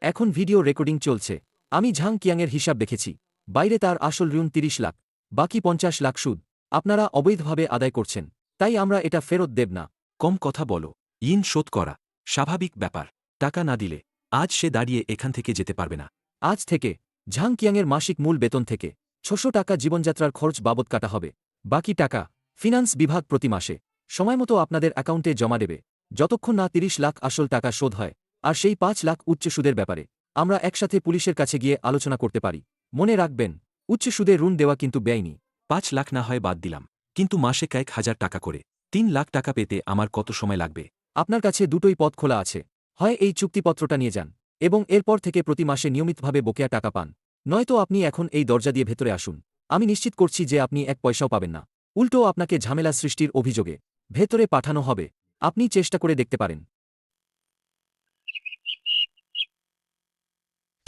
এখন ভিডিও রেকর্ডিং চলছে। আমি ঝাং কিয়াংয়ের হিসাব দেখেছি। বাইরে তার আসল ঋণ ৩০ লাখ, বাকি ৫০ লাখ সুদ। আপনারা অবৈধভাবে আদায় করছেন, তাই আমরা এটা ফেরত দেব না। কম কথা বলো। ঋণ শোধ করা স্বাভাবিক ব্যাপার। টাকা না দিলে আজ সে দাঁড়িয়ে এখান থেকে যেতে পারবে না। আজ থেকে ঝাং কিয়াংয়ের মাসিক মূল বেতন থেকে ৬০০ টাকা জীবনযাত্রার খরচ বাবদ কাটা হবে। বাকি টাকা ফিনান্স বিভাগ প্রতি মাসে সময়মতো আপনাদের অ্যাকাউন্টে জমা দেবে, যতক্ষণ না ৩০ লাখ আসল টাকা শোধ হয়। আর সেই ৫ লাখ উচ্চ সুদের ব্যাপারে আমরা একসাথে পুলিশের কাছে গিয়ে আলোচনা করতে পারি। মনে রাখবেন, উচ্চ সুদে ঋণ দেওয়া কিন্তু বেআইনি। ৫ লাখ না হয় বাদ দিলাম, কিন্তু মাসে কয়েক হাজার টাকা করে ৩ লাখ টাকা পেতে আমার কত সময় লাগবে? আপনার কাছে দুটোই পথ খোলা আছে। হয় এই চুক্তিপত্রটা নিয়ে যান এবং এরপর থেকে প্রতি মাসে নিয়মিতভাবে বকেয়া টাকা পান, নয়তো আপনি এখন এই দরজা দিয়ে ভেতরে আসুন। আমি নিশ্চিত করছি যে আপনি এক পয়সাও পাবেন না। উল্টো আপনাকে ঝামেলা সৃষ্টির অভিযোগে ভেতরে পাঠানো হবে। আপনি চেষ্টা করে দেখতে পারেন।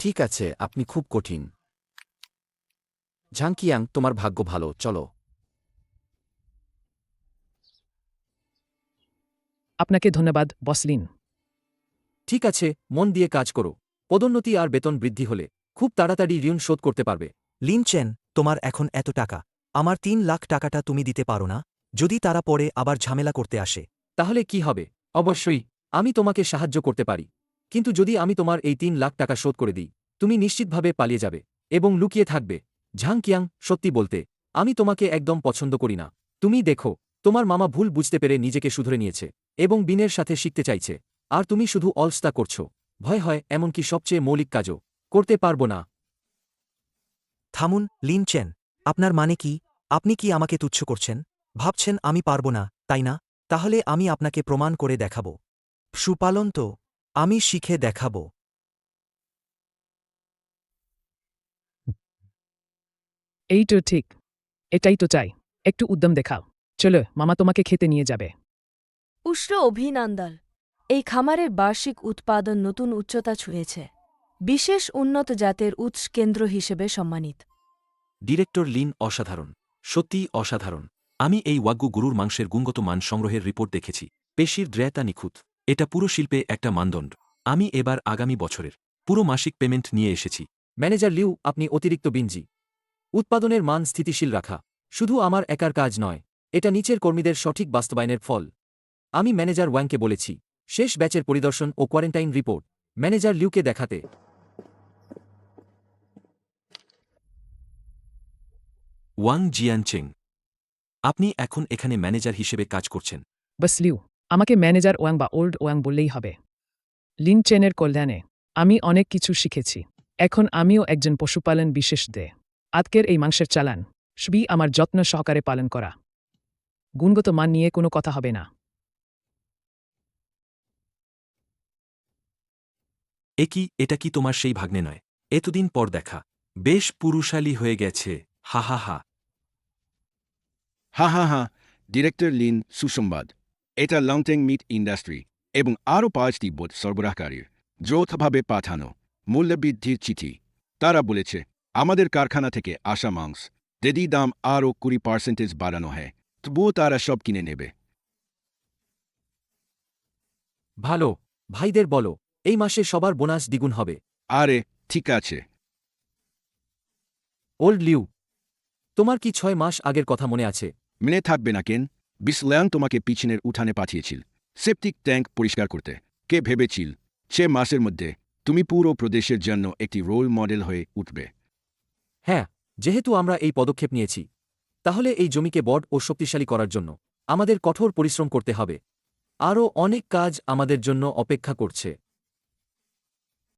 ঠিক আছে, আপনি খুব কঠিন। ঝাং কিয়াং, তোমার ভাগ্য ভালো, চলো। আপনাকে ধন্যবাদ, বসলিন। ঠিক আছে, মন দিয়ে কাজ করো। পদোন্নতি আর বেতন বৃদ্ধি হলে খুব তাড়াতাড়ি ঋণ শোধ করতে পারবে। লিন চেন, তোমার এখন এত টাকা, আমার ৩ লাখ টাকাটা তুমি দিতে পারো না? যদি তারা পরে আবার ঝামেলা করতে আসে? তাহলে কি হবে? অবশ্যই আমি তোমাকে সাহায্য করতে পারি, কিন্তু যদি আমি তোমার এই ৩ লাখ টাকা শোধ করে দিই, তুমি নিশ্চিতভাবে পালিয়ে যাবে এবং লুকিয়ে থাকবে। ঝাং কিয়াং, সত্যি বলতে আমি তোমাকে একদম পছন্দ করি না। তুমি দেখো, তোমার মামা ভুল বুঝতে পেরে নিজেকে শুধরে নিয়েছে এবং বিনের সাথে শিখতে চাইছে, আর তুমি শুধু অলস্তা করছো। ভয় হয় এমনকি সবচেয়ে মৌলিক কাজও করতে পারবো না। থামুন, লিন চেন। আপনার মানে কি? আপনি কি আমাকে তুচ্ছ করছেন? ভাবছেন আমি পারব না, তাই না? তাহলে আমি আপনাকে প্রমাণ করে দেখাব। সুপালন তো আমি শিখে দেখাব। এই তো ঠিক, এটাই তো চাই। একটু উদ্যম দেখাও। চলো, মামা তোমাকে খেতে নিয়ে যাবে। উষ্ণ অভিনন্দন। এই খামারের বার্ষিক উৎপাদন নতুন উচ্চতা ছুঁয়েছে। বিশেষ উন্নত জাতের উৎস কেন্দ্র হিসেবে সম্মানিত। ডিরেক্টর লিন অসাধারণ, সত্যিই অসাধারণ। আমি এই ওয়াগ্যু গরুর মাংসের গুণগত মান সংগ্রহের রিপোর্ট দেখেছি। পেশির দ্রয়তা নিখুঁত। এটা পুরো শিল্পে একটা মানদণ্ড। আমি এবার আগামী বছরের পুরো মাসিক পেমেন্ট নিয়ে এসেছি। ম্যানেজার লিউ, আপনি অতিরিক্ত বিনজি। উৎপাদনের মান স্থিতিশীল রাখা শুধু আমার একার কাজ নয়, এটা নিচের কর্মীদের সঠিক বাস্তবায়নের ফল। আমি ম্যানেজার ওয়াংকে বলেছি শেষ ব্যাচের পরিদর্শন ও কোয়ারেন্টাইন রিপোর্ট ম্যানেজার লিউকে দেখাতে। ওয়াং জিয়ানচেং, আপনি এখন এখানে ম্যানেজার হিসেবে কাজ করছেন। বাস লিউ, আমাকে ম্যানেজার ওয়াং বা ওল্ড ওয়াং বললেই হবে। লিন চেনের কল্যাণে আমি অনেক কিছু শিখেছি। এখন আমিও একজন পশুপালন বিশেষজ্ঞ। আজকের এই মাংসের চালান সবই আমার যত্ন সহকারে পালন করা। গুণগত মান নিয়ে কোনো কথা হবে না। এটা কি তোমার সেই ভাগ্নে নয়? এতদিন পর দেখা, বেশ পুরুষালী হয়ে গেছে। হা হা হা। হা হা হা, ডিরেক্টর লিন, সুসংবাদ। এটা লংটেং মিট ইন্ডাস্ট্রি এবং আরও 5টি বোট সরবরাহকারীর যৌথভাবে পাঠানো মূল্যবৃদ্ধির চিঠি। তারা বলেছে আমাদের কারখানা থেকে আসা মাংস যদি দাম আরও 20% বাড়ানো হয় তবুও তারা সব কিনে নেবে। ভালো, ভাইদের বলো এই মাসে সবার বোনাস দ্বিগুণ হবে। আরে ঠিক আছে। ওল্ড লিউ, তোমার কি 6 মাস আগের কথা মনে আছে? মনে থাকবে না কেন? বিসল্যাং তোমাকে পিছনের উঠানে পাঠিয়েছিল সেপটিক ট্যাঙ্ক পরিষ্কার করতে। কে ভেবেছিল 6 মাসের মধ্যে তুমি পুরো প্রদেশের জন্য একটি রোল মডেল হয়ে উঠবে? হ্যাঁ, যেহেতু আমরা এই পদক্ষেপ নিয়েছি, তাহলে এই জমিকে বড় ও শক্তিশালী করার জন্য আমাদের কঠোর পরিশ্রম করতে হবে। আরও অনেক কাজ আমাদের জন্য অপেক্ষা করছে।